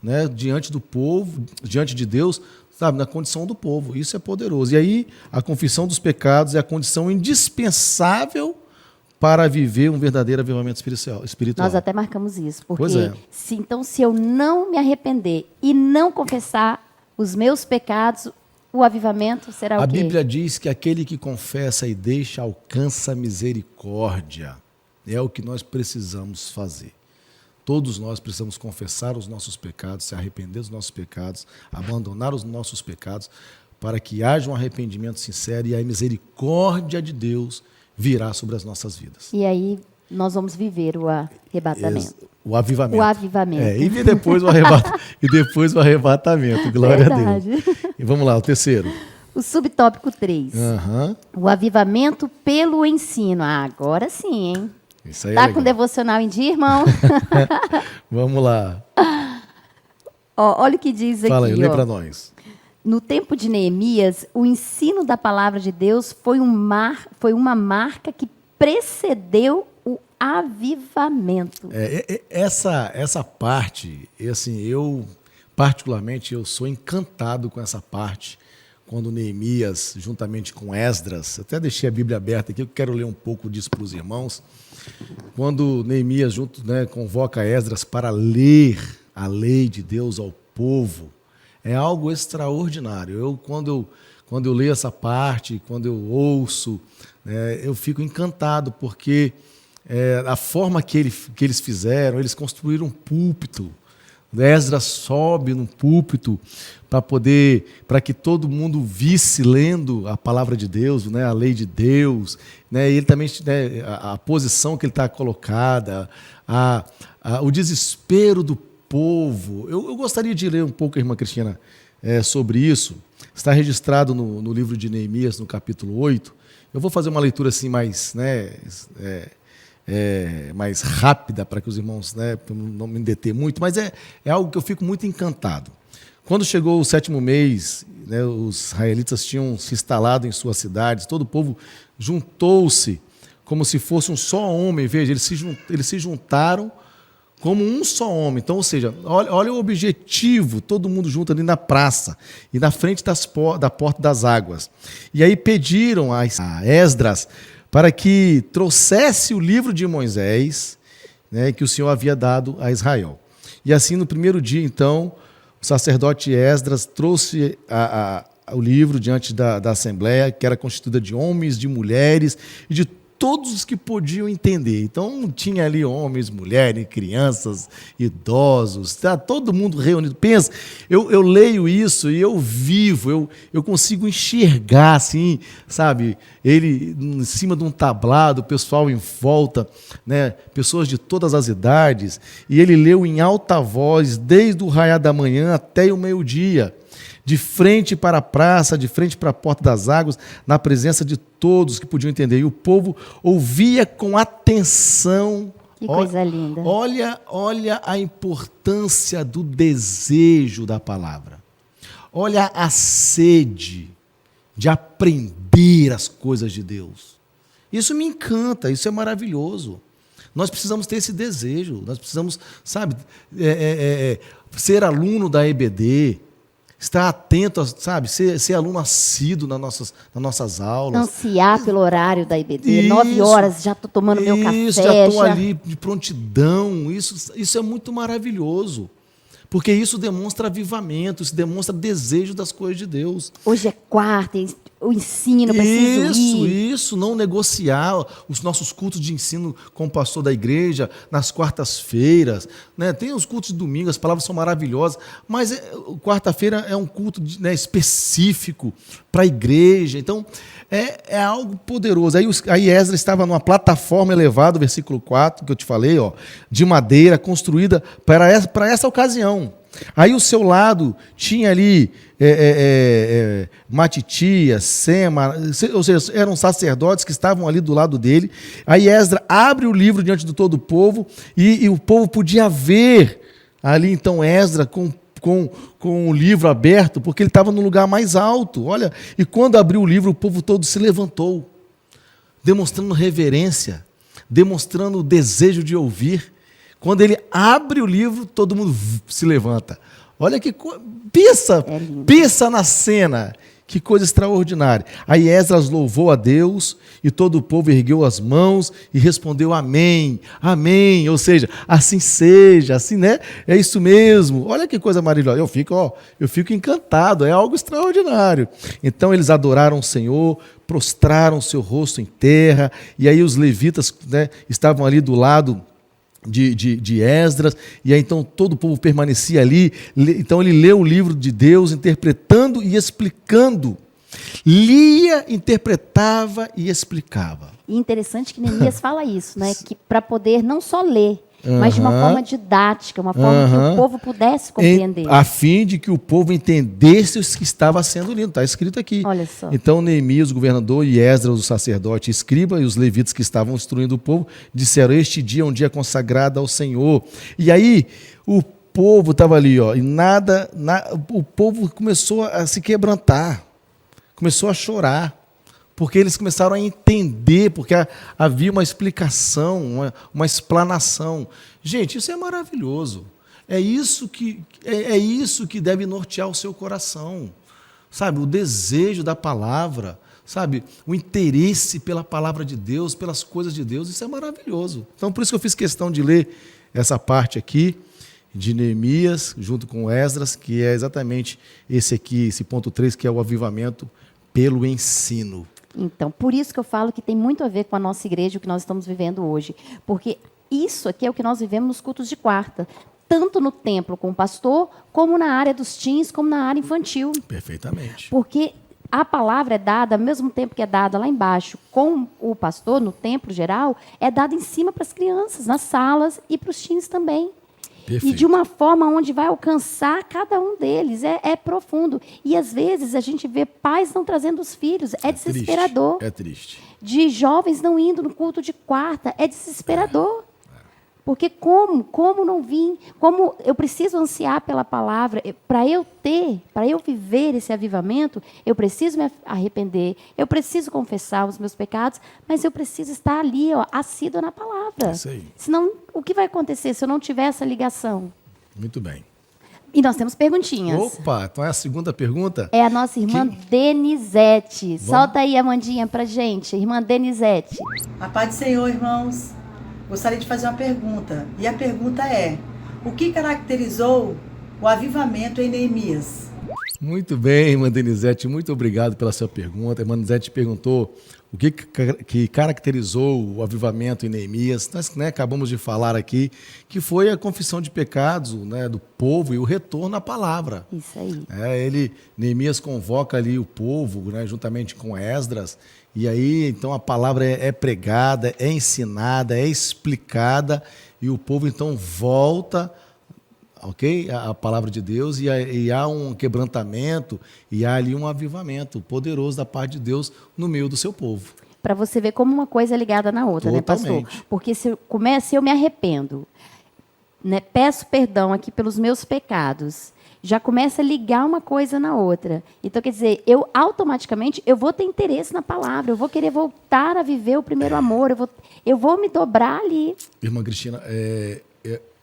né, diante do povo, diante de Deus, sabe, na condição do povo. Isso é poderoso. E aí, a confissão dos pecados é a condição indispensável para viver um verdadeiro avivamento espiritual. Nós até marcamos isso, porque Pois se eu não me arrepender e não confessar os meus pecados, o avivamento será o quê? A Bíblia diz que aquele que confessa e deixa alcança misericórdia. É o que nós precisamos fazer. Todos nós precisamos confessar os nossos pecados, se arrepender dos nossos pecados, abandonar os nossos pecados, para que haja um arrependimento sincero e a misericórdia de Deus virá sobre as nossas vidas. E aí nós vamos viver o arrebatamento. O avivamento. O avivamento. E depois o arrebatamento. Glória a Deus. E vamos lá, o terceiro. O subtópico 3. O avivamento pelo ensino. Agora sim, hein? Isso aí tá com devocional em dia, irmão? Vamos lá. Olha o que diz aqui. Fala aí, lê para nós. No tempo de Neemias, o ensino da palavra de Deus foi uma marca que precedeu o avivamento. Essa parte, assim, particularmente, eu sou encantado com essa parte, quando Neemias, juntamente com Esdras, até deixei a Bíblia aberta aqui, eu quero ler um pouco disso para os irmãos, quando Neemias convoca Esdras para ler a lei de Deus ao povo, é algo extraordinário. Quando eu leio essa parte, quando eu ouço, eu fico encantado, porque a forma que eles fizeram, eles construíram um púlpito. Esdras sobe num púlpito para que todo mundo visse lendo a palavra de Deus, né, a lei de Deus, né, e ele também, né, a posição que ele está colocada, o desespero do povo. Eu gostaria de ler um pouco, irmã Cristina, sobre isso. Está registrado no livro de Neemias, no capítulo 8. Eu vou fazer uma leitura assim mais, mais rápida, para que os irmãos, não me deter muito, mas é algo que eu fico muito encantado. Quando chegou o 7º mês, os israelitas tinham se instalado em suas cidades, todo o povo juntou-se como se fosse um só homem. Veja, eles se juntaram como um só homem. Então, ou seja, olha o objetivo, todo mundo junto ali na praça e na frente da porta das águas. E aí pediram a Esdras para que trouxesse o livro de Moisés, né, que o Senhor havia dado a Israel. E assim, no primeiro dia, então, o sacerdote Esdras trouxe o livro diante da assembleia, que era constituída de homens, de mulheres e de todos os que podiam entender. Então, tinha ali homens, mulheres, crianças, idosos, tá? Todo mundo reunido. Pensa, eu leio isso e eu vivo, eu consigo enxergar, assim, sabe? Ele em cima de um tablado, o pessoal em volta, né? Pessoas de todas as idades, e ele leu em alta voz, desde o raiar da manhã até o meio-dia, de frente para a praça, de frente para a porta das águas, na presença de todos que podiam entender. E o povo ouvia com atenção. Que coisa linda. Olha a importância do desejo da palavra. Olha a sede de aprender as coisas de Deus. Isso me encanta, isso é maravilhoso. Nós precisamos ter esse desejo, nós precisamos, sabe, ser aluno da EBD, estar atento, sabe, ser aluno assíduo nas nossas aulas. Ansiar pelo horário da IBD, Isso, 9 horas, já estou tomando meu café. Isso, já estou ali de prontidão, isso é muito maravilhoso. Porque isso demonstra avivamento, isso demonstra desejo das coisas de Deus. Hoje é quarta, o ensino, preciso ir. Isso, não negociar os nossos cultos de ensino com o pastor da igreja, nas quartas-feiras, né? Tem os cultos de domingo, as palavras são maravilhosas, mas quarta-feira é um culto específico para a igreja, então é algo poderoso. Aí Esdras estava numa plataforma elevada, versículo 4, que eu te falei, ó, de madeira, construída para essa ocasião. Aí o seu lado tinha ali Matitias, Sema, ou seja, eram sacerdotes que estavam ali do lado dele. Aí Esdras abre o livro diante de todo o povo e o povo podia ver ali então Esdras com o livro aberto, porque ele estava no lugar mais alto. Olha, e quando abriu o livro, o povo todo se levantou, demonstrando reverência, demonstrando o desejo de ouvir. Quando ele abre o livro, todo mundo se levanta. Olha que coisa. Pensa na cena. Que coisa extraordinária. Aí Esdras louvou a Deus e todo o povo ergueu as mãos e respondeu amém, amém. Ou seja, assim seja, assim, né? É isso mesmo. Olha que coisa maravilhosa. Eu fico encantado, é algo extraordinário. Então eles adoraram o Senhor, prostraram seu rosto em terra, e aí os levitas, né, estavam ali do lado de Esdras, e aí então todo o povo permanecia ali. Então ele leu o livro de Deus, interpretando e explicando. Lia, interpretava e explicava. E interessante que Neemias fala isso, né? Que para poder não só ler, mas de uma forma didática, uma forma que o povo pudesse compreender. A fim de que o povo entendesse o que estava sendo lido. Está escrito aqui. Olha só. Então Neemias, o governador, e Esdras, o sacerdote, escriba, e os levitas que estavam instruindo o povo, disseram: este dia é um dia consagrado ao Senhor. E aí o povo estava ali, ó, e o povo começou a se quebrantar, começou a chorar, porque eles começaram a entender, porque havia uma explicação, uma explanação. Gente, isso é maravilhoso. É isso que deve nortear o seu coração. Sabe, o desejo da palavra, sabe, o interesse pela palavra de Deus, pelas coisas de Deus, isso é maravilhoso. Então, por isso que eu fiz questão de ler essa parte aqui, de Neemias, junto com Esdras, que é exatamente esse aqui, esse ponto 3, que é o avivamento pelo ensino. Então, por isso que eu falo que tem muito a ver com a nossa igreja, o que nós estamos vivendo hoje. Porque isso aqui é o que nós vivemos nos cultos de quarta. Tanto no templo com o pastor, como na área dos teens, como na área infantil. Perfeitamente. Porque a palavra é dada, ao mesmo tempo que é dada lá embaixo com o pastor, no templo geral, é dada em cima para as crianças, nas salas e para os teens também. Perfeito. E de uma forma onde vai alcançar cada um deles. É profundo. E, às vezes, a gente vê pais não trazendo os filhos. É desesperador. Triste. É triste. De jovens não indo no culto de quarta. É desesperador. Porque como não vim? Como eu preciso ansiar pela palavra? Para eu viver esse avivamento, eu preciso me arrepender, eu preciso confessar os meus pecados, mas eu preciso estar ali, ó, assíduo na palavra. Isso aí. Senão, o que vai acontecer se eu não tiver essa ligação? Muito bem. E nós temos perguntinhas. Opa, então é a segunda pergunta? É a nossa irmã Denizete. Solta aí, Amandinha, pra gente. Irmã Denizete. A paz do Senhor, irmãos. Gostaria de fazer uma pergunta. E a pergunta é: o que caracterizou o avivamento em Neemias? Muito bem, irmã Denizete, muito obrigado pela sua pergunta. A irmã Denizete perguntou o que caracterizou o avivamento em Neemias. Nós, né, acabamos de falar aqui que foi a confissão de pecados, né, do povo e o retorno à palavra. Isso aí. Neemias convoca ali o povo, né, juntamente com Esdras, e aí então a palavra é pregada, é ensinada, é explicada, e o povo então volta, ok? A palavra de Deus, e há um quebrantamento, e há ali um avivamento poderoso da parte de Deus no meio do seu povo. Para você ver como uma coisa é ligada na outra, Totalmente. né, pastor? Porque se eu me arrependo, né, peço perdão aqui pelos meus pecados, já começa a ligar uma coisa na outra. Então, quer dizer, eu automaticamente eu vou ter interesse na palavra, eu vou querer voltar a viver o primeiro amor, eu vou me dobrar ali. Irmã Cristina,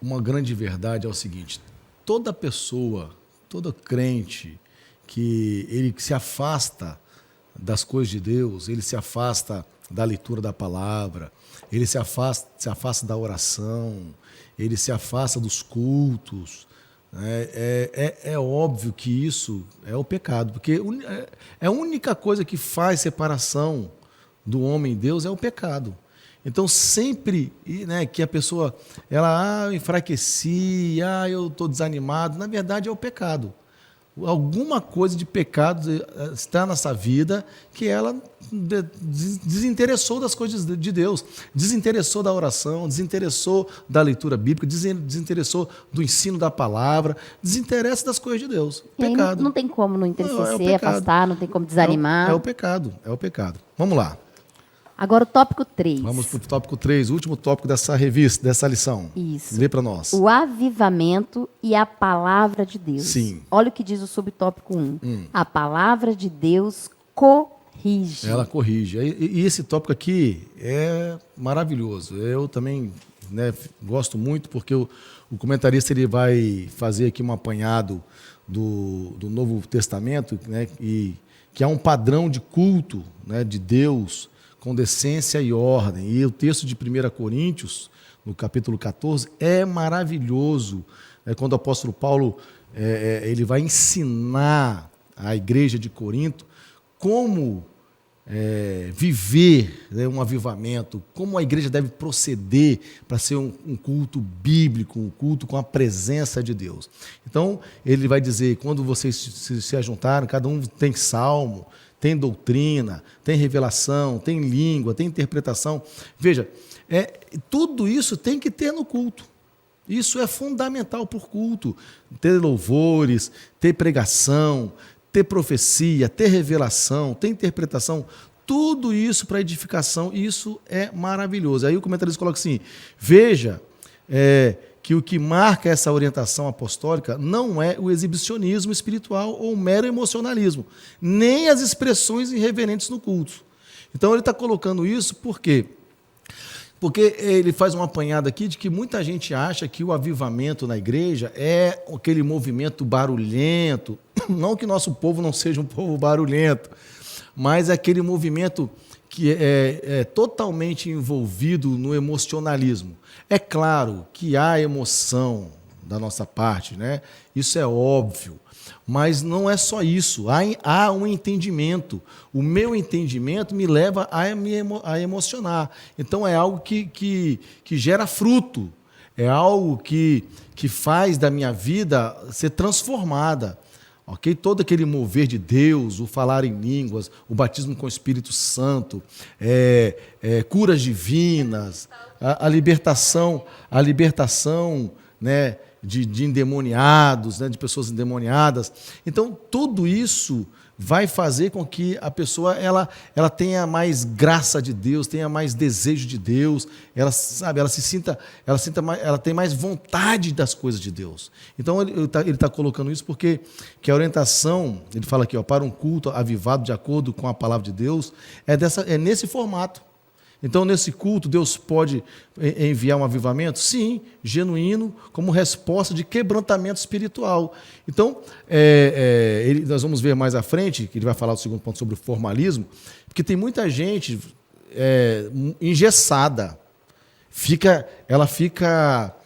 uma grande verdade é o seguinte: toda pessoa, todo crente que ele se afasta das coisas de Deus, ele se afasta da leitura da palavra, ele se afasta da oração, ele se afasta dos cultos, né? É óbvio que isso é o pecado, porque a única coisa que faz separação do homem e Deus é o pecado. Então, sempre, né, que a pessoa, eu enfraqueci, eu estou desanimado, na verdade é o pecado. Alguma coisa de pecado está nessa vida que ela desinteressou das coisas de Deus, desinteressou da oração, desinteressou da leitura bíblica, desinteressou do ensino da palavra, desinteressa das coisas de Deus. E aí Pecado. não tem como não entristecer, pecado. afastar, não tem como desanimar. É o pecado. Vamos lá. Agora o tópico 3. Vamos para o tópico 3, o último tópico dessa revista, dessa lição. Isso. Lê para nós. O avivamento e a palavra de Deus. Sim. Olha o que diz o subtópico 1. A palavra de Deus corrige. Ela corrige. E esse tópico aqui é maravilhoso. Eu também, né, gosto muito, porque o comentarista ele vai fazer aqui um apanhado do Novo Testamento, né, e que há um padrão de culto, né, de Deus, com decência e ordem. E o texto de 1 Coríntios, no capítulo 14, é maravilhoso. Quando o apóstolo Paulo ele vai ensinar à igreja de Corinto como viver, né, um avivamento, como a igreja deve proceder para ser um culto bíblico, um culto com a presença de Deus. Então, ele vai dizer, quando vocês se ajuntaram, cada um tem salmo, tem doutrina, tem revelação, tem língua, tem interpretação. Veja, tudo isso tem que ter no culto. Isso é fundamental para o culto. Ter louvores, ter pregação, ter profecia, ter revelação, ter interpretação, tudo isso para edificação, isso é maravilhoso. Aí o comentarista coloca assim, veja que o que marca essa orientação apostólica não é o exibicionismo espiritual ou o mero emocionalismo, nem as expressões irreverentes no culto. Então ele está colocando isso por quê? Porque ele faz uma apanhada aqui de que muita gente acha que o avivamento na igreja é aquele movimento barulhento, não que nosso povo não seja um povo barulhento, mas é aquele movimento que é totalmente envolvido no emocionalismo. É claro que há emoção da nossa parte, né? Isso é óbvio, mas não é só isso, há um entendimento. O meu entendimento me leva a emocionar. Então é algo que gera fruto, é algo que faz da minha vida ser transformada. Okay? Todo aquele mover de Deus, o falar em línguas, o batismo com o Espírito Santo, curas divinas, a libertação, né, de endemoniados, né, de pessoas endemoniadas. Então, tudo isso vai fazer com que a pessoa ela tenha mais graça de Deus, tenha mais desejo de Deus, ela tem mais vontade das coisas de Deus. Então ele tá colocando isso porque que a orientação, ele fala aqui, para um culto avivado de acordo com a palavra de Deus, é nesse formato. Então, nesse culto, Deus pode enviar um avivamento? Sim, genuíno, como resposta de quebrantamento espiritual. Então, nós vamos ver mais à frente, que ele vai falar o segundo ponto sobre o formalismo, porque tem muita gente engessada, ela fica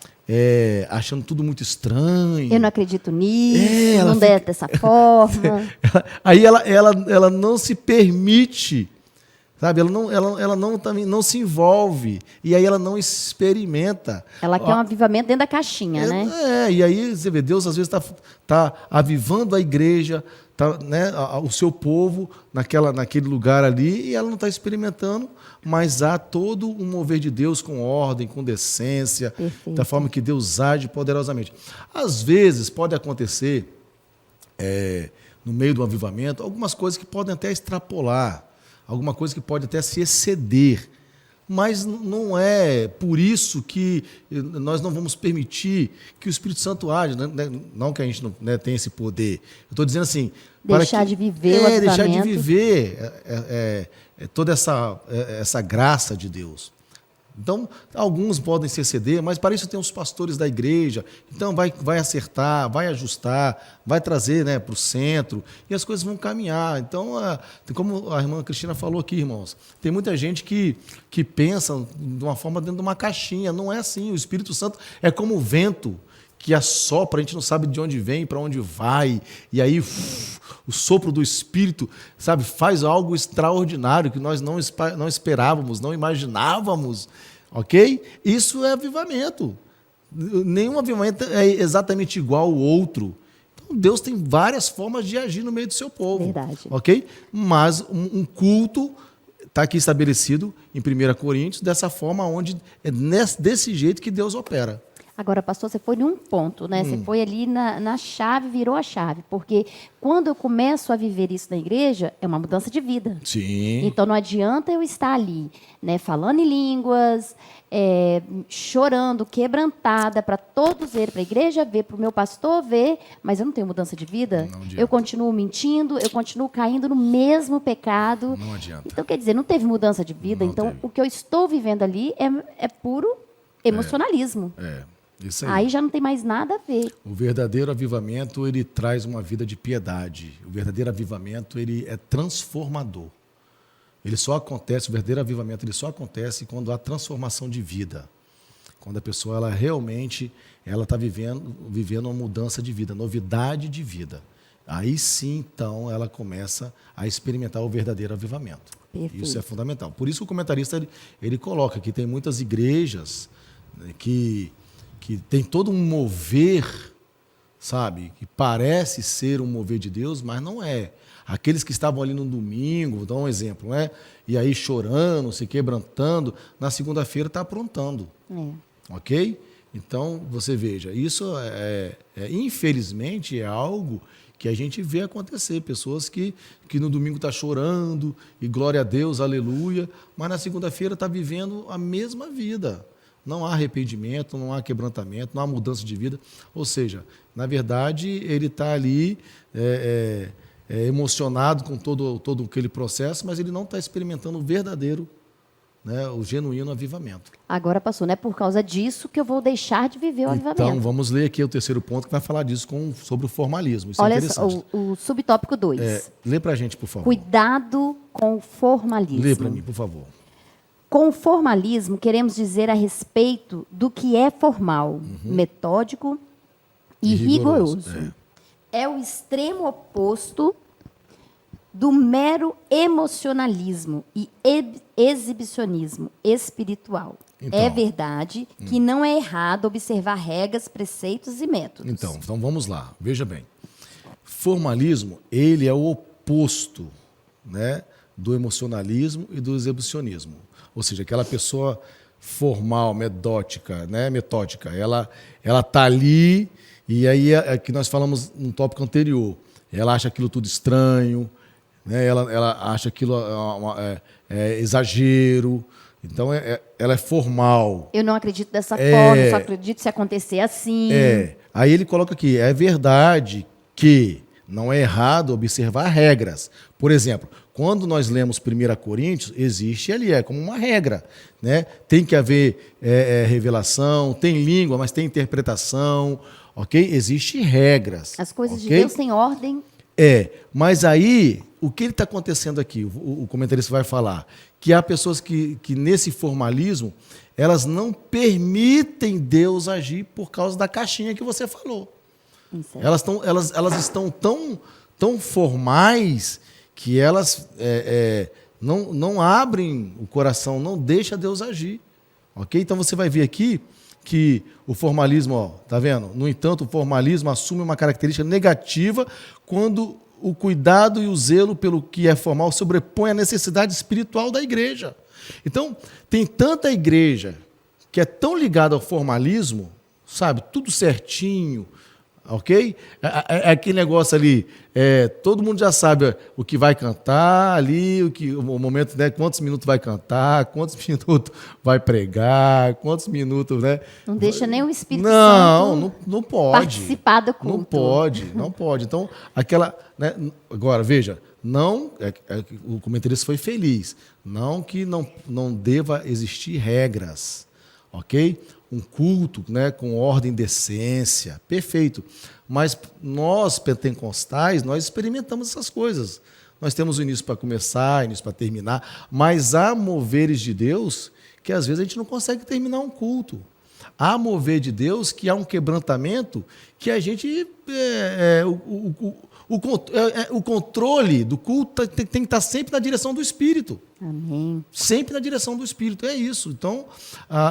achando tudo muito estranho. Eu não acredito nisso, ela não é dessa forma. Aí ela não se permite, sabe? Ela não, também não se envolve. E aí ela não experimenta. Ela quer um avivamento dentro da caixinha, né? E aí você vê, Deus às vezes tá avivando a igreja, né, o seu povo naquele lugar ali, e ela não está experimentando, mas há todo um mover de Deus com ordem, com decência, Perfeito. da forma que Deus age poderosamente. Às vezes pode acontecer, no meio do avivamento, algumas coisas que podem até extrapolar, alguma coisa que pode até se exceder, mas não é por isso que nós não vamos permitir que o Espírito Santo age, né? Não que a gente não, né, tenha esse poder. Eu estou dizendo assim... Deixar de viver o avivamento. Deixar de viver toda essa graça de Deus. Então, alguns podem se exceder, mas para isso tem os pastores da igreja. Então, vai acertar, vai ajustar, vai trazer, né, para o centro, e as coisas vão caminhar. Então, como a irmã Cristina falou aqui, irmãos, tem muita gente que pensa de uma forma dentro de uma caixinha. Não é assim. O Espírito Santo é como o vento que assopra, a gente não sabe de onde vem, para onde vai, e aí o sopro do Espírito, sabe, faz algo extraordinário que nós não esperávamos, não imaginávamos, ok? Isso é avivamento. Nenhum avivamento é exatamente igual ao outro. Então, Deus tem várias formas de agir no meio do seu povo. Verdade. Ok? Mas um culto está aqui estabelecido em 1 Coríntios, dessa forma, onde é desse jeito que Deus opera. Agora, pastor, você foi num ponto, né? Você foi ali na chave, virou a chave. Porque quando eu começo a viver isso na igreja, é uma mudança de vida. Sim. Então, não adianta eu estar ali, né, falando em línguas, chorando, quebrantada, para todos verem, para a igreja ver, para o meu pastor ver, mas eu não tenho mudança de vida. Não adianta. Eu continuo mentindo, eu continuo caindo no mesmo pecado. Não adianta. Então, quer dizer, não teve mudança de vida. Não Então, teve. o que eu estou vivendo ali é puro emocionalismo. Isso aí. Aí já não tem mais nada a ver. O verdadeiro avivamento, ele traz uma vida de piedade. O verdadeiro avivamento, ele é transformador. O verdadeiro avivamento, ele só acontece quando há transformação de vida. Quando a pessoa, ela realmente, ela está vivendo uma mudança de vida, novidade de vida. Aí sim, então, ela começa a experimentar o verdadeiro avivamento. Perfeito. Isso é fundamental. Por isso que o comentarista, ele coloca que tem muitas igrejas, né, que tem todo um mover, sabe, que parece ser um mover de Deus, mas não é. Aqueles que estavam ali no domingo, vou dar um exemplo, né? E aí chorando, se quebrantando, na segunda-feira está aprontando. Ok? Então, você veja, isso infelizmente é algo que a gente vê acontecer. Pessoas que no domingo estão chorando, e glória a Deus, aleluia, mas na segunda-feira está vivendo a mesma vida. Não há arrependimento, não há quebrantamento, não há mudança de vida. Ou seja, na verdade, ele está ali emocionado com todo aquele processo, mas ele não está experimentando o verdadeiro, né, o genuíno avivamento. Agora passou, não é por causa disso que eu vou deixar de viver o avivamento. Então, vamos ler aqui o terceiro ponto que vai falar disso sobre o formalismo. Isso é Olha só, interessante. o subtópico 2. Lê para a gente, por favor. Cuidado com o formalismo. Lê para mim, por favor. Com o formalismo, queremos dizer a respeito do que é formal, metódico e rigoroso. É o extremo oposto do mero emocionalismo e exibicionismo espiritual. Então. É verdade que não é errado observar regras, preceitos e métodos. Então vamos lá. Veja bem. Formalismo, ele é o oposto, né, do emocionalismo e do exibicionismo. Ou seja, aquela pessoa formal, metódica, ela está ali, e aí é que nós falamos no tópico anterior. Ela acha aquilo tudo estranho, né? Ela acha aquilo exagero. Então, ela é formal. Eu não acredito dessa forma, só acredito se acontecer assim. Aí ele coloca aqui, é verdade que não é errado observar regras. Por exemplo, quando nós lemos 1 Coríntios, existe ali, como uma regra, né? Tem que haver revelação, tem língua, mas tem interpretação, ok? Existem regras. As coisas okay? de Deus têm ordem Mas aí, o que está acontecendo aqui? O comentarista vai falar que há pessoas que nesse formalismo, elas não permitem Deus agir por causa da caixinha que você falou. Elas estão tão formais que elas não abrem o coração, não deixam Deus agir. Ok? Então você vai ver aqui que o formalismo, ó, tá vendo? No entanto, o formalismo assume uma característica negativa quando o cuidado e o zelo pelo que é formal sobrepõe a necessidade espiritual da igreja. Então, tem tanta igreja que é tão ligada ao formalismo, sabe? Tudo certinho, ok? É aquele negócio ali, todo mundo já sabe o que vai cantar ali, o momento, né? Quantos minutos vai cantar, quantos minutos vai pregar, quantos minutos, né? Não deixa nem o Espírito Santo não pode participar do culto. Não pode. Então, né? Agora, veja, o comentarista foi feliz, não que não deva existir regras, ok? Um culto, né, com ordem e decência, perfeito. Mas nós, pentecostais, nós experimentamos essas coisas. Nós temos o início para começar, início para terminar, mas há moveres de Deus que às vezes a gente não consegue terminar um culto. Há mover de Deus que há um quebrantamento que a gente... O controle do culto tem que estar sempre na direção do Espírito. Amém. Sempre na direção do Espírito, é isso. Então,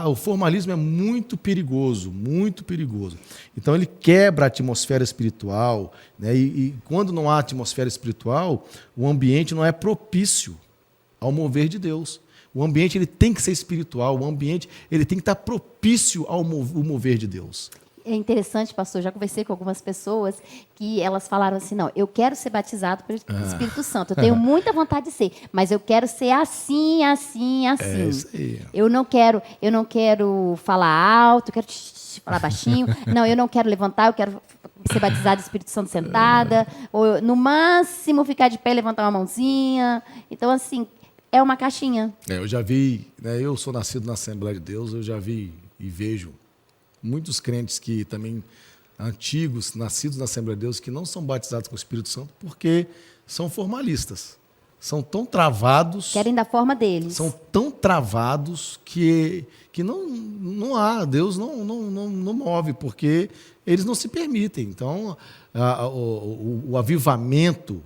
o formalismo é muito perigoso, muito perigoso. Então, ele quebra a atmosfera espiritual, né? E quando não há atmosfera espiritual, o ambiente não é propício ao mover de Deus. O ambiente ele tem que ser espiritual, o ambiente ele tem que estar propício ao mover de Deus. É interessante, pastor, já conversei com algumas pessoas que elas falaram assim, não, eu quero ser batizado pelo Espírito Santo, eu tenho muita vontade de ser, mas eu quero ser assim, assim, assim. É isso aí. Eu não quero falar alto, eu quero falar baixinho, não, eu não quero levantar, eu quero ser batizado do Espírito Santo sentada, ou no máximo ficar de pé e levantar uma mãozinha. Então, assim, é uma caixinha. Eu já vi, né, eu sou nascido na Assembleia de Deus, eu já vi e vejo muitos crentes que também, antigos, nascidos na Assembleia de Deus, que não são batizados com o Espírito Santo porque são formalistas. São tão travados... Querem da forma deles. São tão travados que não há, Deus não move, porque eles não se permitem. Então, o avivamento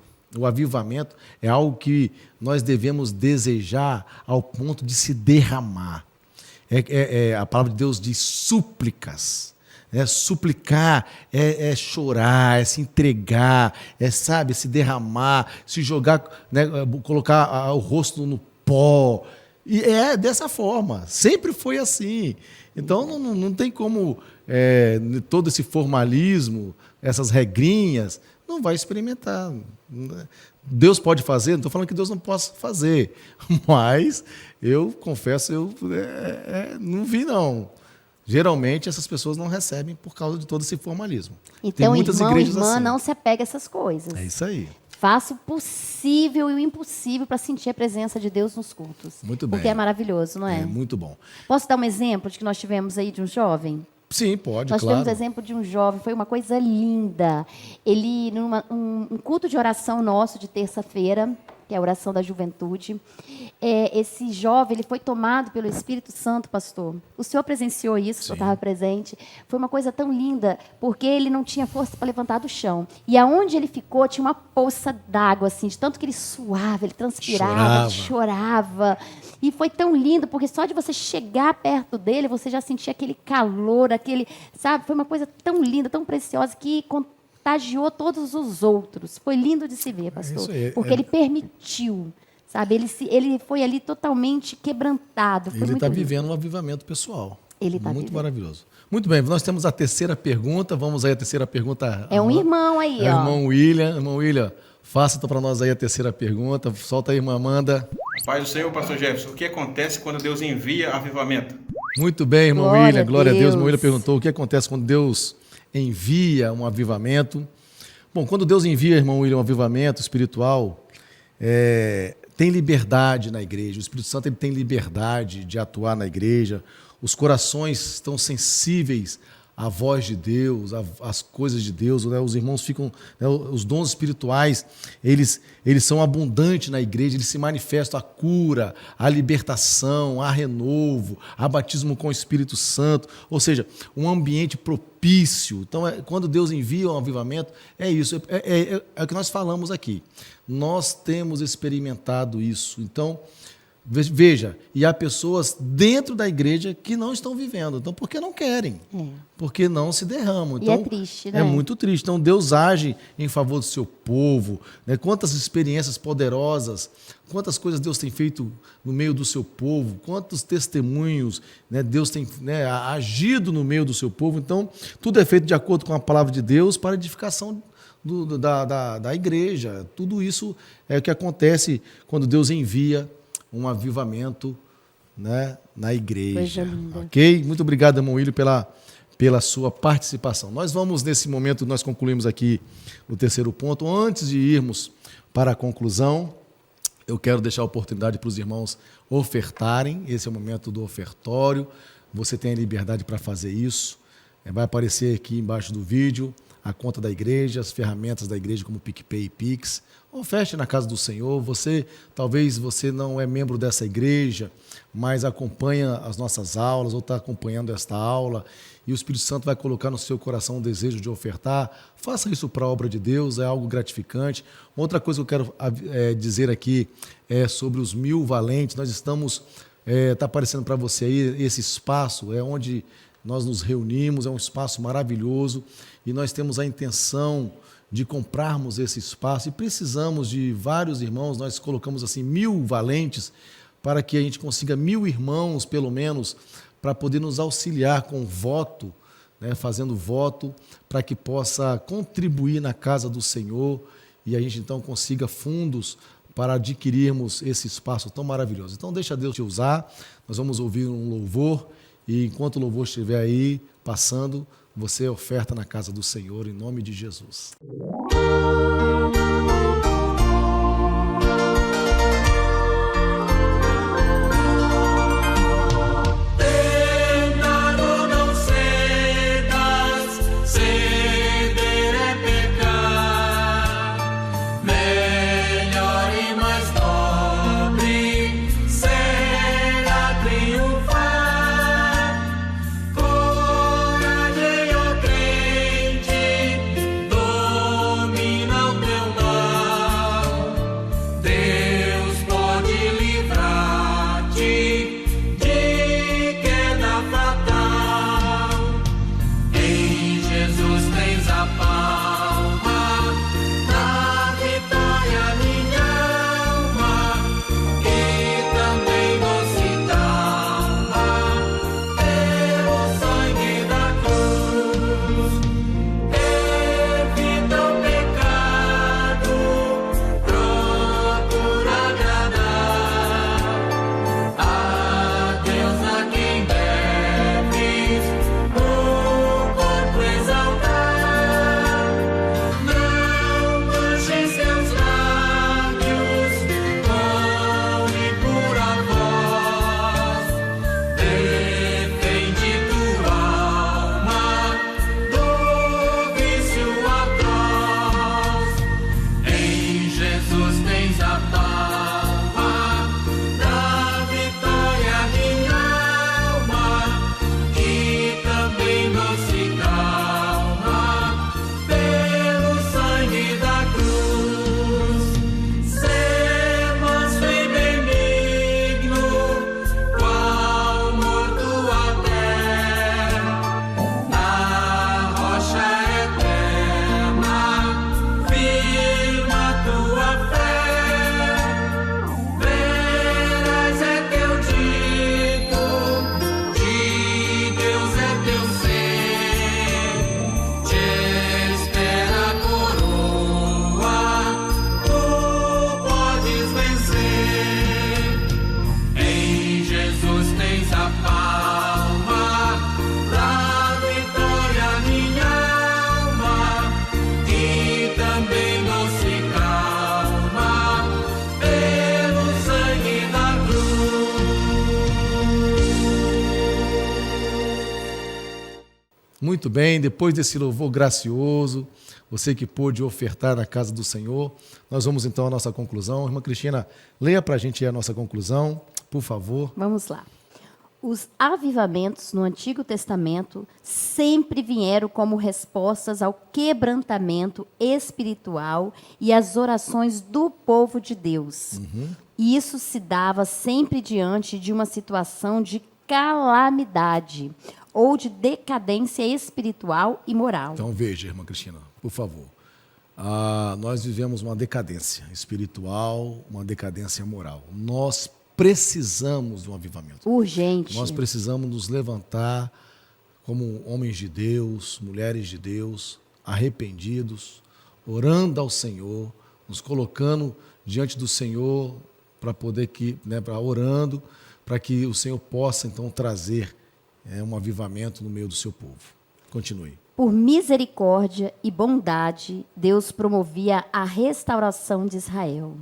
é algo que nós devemos desejar ao ponto de se derramar. A palavra de Deus diz súplicas. Suplicar é chorar, é se entregar, sabe, se derramar, se jogar, né, colocar o rosto no pó. E é dessa forma, sempre foi assim. Então não tem como todo esse formalismo, essas regrinhas, não vai experimentar. Deus pode fazer, não estou falando que Deus não possa fazer, mas eu confesso, eu não vi não. Geralmente essas pessoas não recebem por causa de todo esse formalismo. Então, tem muitas irmão, igrejas irmã, assim. não se apega a essas coisas. É isso aí. Faça o possível e o impossível para sentir a presença de Deus nos cultos. Muito bem. Porque é maravilhoso, não é? É muito bom. Posso dar um exemplo de que nós tivemos aí de um jovem? Sim, pode, Nós claro. tivemos o exemplo de um jovem, foi uma coisa linda. Ele, um culto de oração nosso de terça-feira, que é a oração da juventude, esse jovem ele foi tomado pelo Espírito Santo, pastor. O senhor presenciou isso, eu estava presente. Foi uma coisa tão linda, porque ele não tinha força para levantar do chão. E aonde ele ficou tinha uma poça d'água, assim, de tanto que ele suava, ele transpirava, chorava. E foi tão lindo, porque só de você chegar perto dele, você já sentia aquele calor, sabe? Foi uma coisa tão linda, tão preciosa, que contagiou todos os outros. Foi lindo de se ver, pastor. Porque ele permitiu, sabe? Ele foi ali totalmente quebrantado. Foi Ele está muito lindo. vivendo um avivamento pessoal. Ele tá muito vivendo. maravilhoso. Muito bem, nós temos a terceira pergunta. Vamos aí à terceira pergunta. É um irmão aí, É o ó. irmão William. Irmão William, faça então para nós aí a terceira pergunta. Solta aí, irmã Amanda. Paz do Senhor, pastor Jefferson, o que acontece quando Deus envia avivamento? Muito bem, irmão Glória William. a Glória a Deus. Deus. Irmão William perguntou o que acontece quando Deus envia um avivamento. Bom, quando Deus envia, irmão William, um avivamento espiritual, tem liberdade na igreja. O Espírito Santo ele tem liberdade de atuar na igreja. Os corações estão sensíveis a voz de Deus, as coisas de Deus, né? Os irmãos ficam, né? Os dons espirituais, eles são abundantes na igreja, eles se manifestam a cura, a libertação, a renovo, a batismo com o Espírito Santo, ou seja, um ambiente propício. Então, quando Deus envia um avivamento, é isso, é o que nós falamos aqui. Nós temos experimentado isso. Então, veja, e há pessoas dentro da igreja que não estão vivendo. Então, porque não querem? Porque não se derramam. Então, E é triste, né? É muito triste. Então, Deus age em favor do seu povo, né? Quantas experiências poderosas, quantas coisas Deus tem feito no meio do seu povo, quantos testemunhos, né, Deus tem, né, agido no meio do seu povo. Então, tudo é feito de acordo com a palavra de Deus para edificação da igreja. Tudo isso é o que acontece quando Deus envia um avivamento, né, na igreja. Coisa linda. Ok? Muito obrigado, irmão William, pela sua participação. Nós vamos, nesse momento, nós concluímos aqui o terceiro ponto. Antes de irmos para a conclusão, eu quero deixar a oportunidade para os irmãos ofertarem. Esse é o momento do ofertório. Você tem a liberdade para fazer isso. Vai aparecer aqui embaixo do vídeo a conta da igreja, as ferramentas da igreja como PicPay e Pix. Oferte na casa do Senhor. Talvez você não é membro dessa igreja, mas acompanha as nossas aulas ou está acompanhando esta aula e o Espírito Santo vai colocar no seu coração o desejo de ofertar. Faça isso para a obra de Deus, é algo gratificante. Outra coisa que eu quero dizer aqui é sobre os 1000 valentes. Nós estamos, está aparecendo para você aí esse espaço, é onde nós nos reunimos, é um espaço maravilhoso e nós temos a intenção de comprarmos esse espaço e precisamos de vários irmãos. Nós colocamos assim 1000 valentes para que a gente consiga 1000 irmãos, pelo menos, para poder nos auxiliar com voto, né, fazendo voto, para que possa contribuir na casa do Senhor e a gente então consiga fundos para adquirirmos esse espaço tão maravilhoso. Então deixa Deus te usar, nós vamos ouvir um louvor e enquanto o louvor estiver aí passando, você oferta na casa do Senhor em nome de Jesus. Domina o teu muito bem, depois desse louvor gracioso, você que pôde ofertar na casa do Senhor, nós vamos então à nossa conclusão. Irmã Cristina, leia para a gente aí a nossa conclusão, por favor. Vamos lá. Os avivamentos no Antigo Testamento sempre vieram como respostas ao quebrantamento espiritual e às orações do povo de Deus. E isso se dava sempre diante de uma situação de calamidade ou de decadência espiritual e moral. Então veja, irmã Cristina, por favor. Nós vivemos uma decadência espiritual, uma decadência moral. Nós precisamos de um avivamento. Urgente. Nós precisamos nos levantar como homens de Deus, mulheres de Deus, arrependidos, orando ao Senhor, nos colocando diante do Senhor para poder orando, para que o Senhor possa então trazer um avivamento no meio do seu povo. Continue. Por misericórdia e bondade, Deus promovia a restauração de Israel.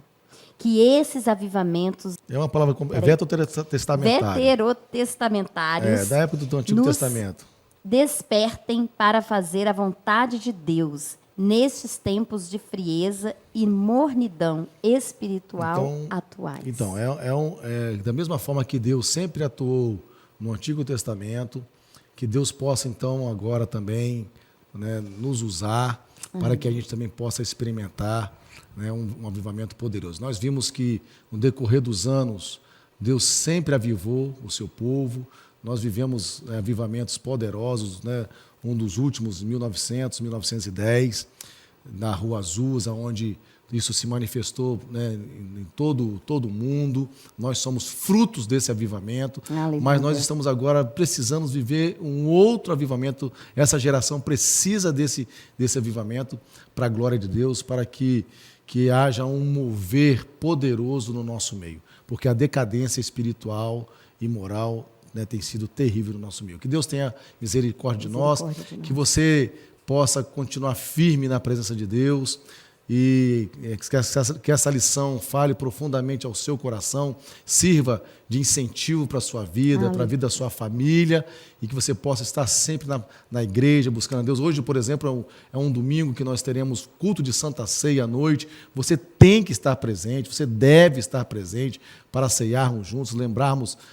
Que esses avivamentos É uma palavra veterotestamentária. veterotestamentários Da época do Antigo nos Testamento. despertem para fazer a vontade de Deus nestes tempos de frieza e mornidão espiritual atuais. Então, da mesma forma que Deus sempre atuou no Antigo Testamento, que Deus possa, então, agora também nos usar para que a gente também possa experimentar um avivamento poderoso. Nós vimos que, no decorrer dos anos, Deus sempre avivou o seu povo. Nós vivemos avivamentos poderosos, um dos últimos, 1910, na Rua Azusa, onde isso se manifestou em todo o mundo. Nós somos frutos desse avivamento, mas nós estamos agora precisando viver um outro avivamento. Essa geração precisa desse avivamento para a glória de Deus, para que haja um mover poderoso no nosso meio, porque a decadência espiritual e moral tem sido terrível no nosso meio. Que Deus tenha misericórdia de nós, que você possa continuar firme na presença de Deus e que essa lição fale profundamente ao seu coração, sirva de incentivo para a sua vida, para a vida da sua família, e que você possa estar sempre na igreja, buscando a Deus. Hoje, por exemplo, é um domingo que nós teremos culto de Santa Ceia à noite. Você tem que estar presente, você deve estar presente para ceiarmos juntos,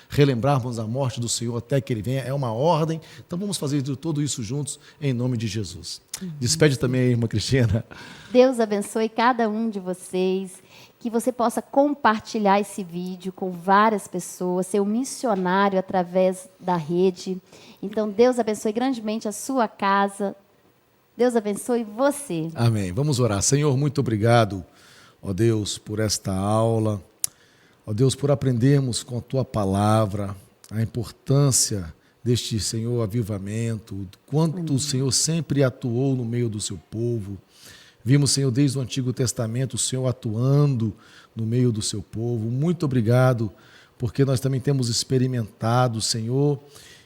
relembrarmos a morte do Senhor até que Ele venha. É uma ordem. Então vamos fazer tudo isso juntos em nome de Jesus. Despede também aí, irmã Cristina. Deus abençoe cada um de vocês, que você possa compartilhar esse vídeo com várias pessoas, ser um missionário através da rede. Então, Deus abençoe grandemente a sua casa. Deus abençoe você. Amém. Vamos orar. Senhor, muito obrigado, ó Deus, por esta aula. Ó Deus, por aprendermos com a Tua palavra a importância deste, Senhor, avivamento, quanto o Senhor sempre atuou no meio do seu povo. Vimos, Senhor, desde o Antigo Testamento, o Senhor atuando no meio do seu povo. Muito obrigado, porque nós também temos experimentado, Senhor,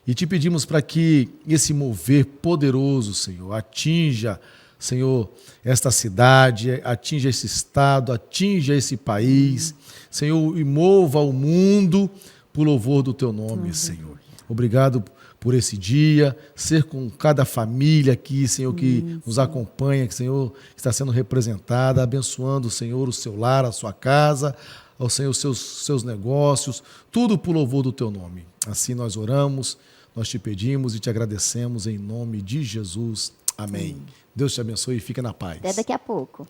e te pedimos para que esse mover poderoso, Senhor, atinja, Senhor, esta cidade, atinja esse estado, atinja esse país, Senhor, e mova o mundo por louvor do Teu nome, Senhor. Obrigado por esse dia, ser com cada família aqui, Senhor, que nos acompanha, que, Senhor, está sendo representada, abençoando, Senhor, o seu lar, a sua casa, ao Senhor, os seus negócios, tudo por louvor do Teu nome. Assim nós oramos, nós te pedimos e te agradecemos em nome de Jesus. Amém. Deus te abençoe e fica na paz. Até daqui a pouco.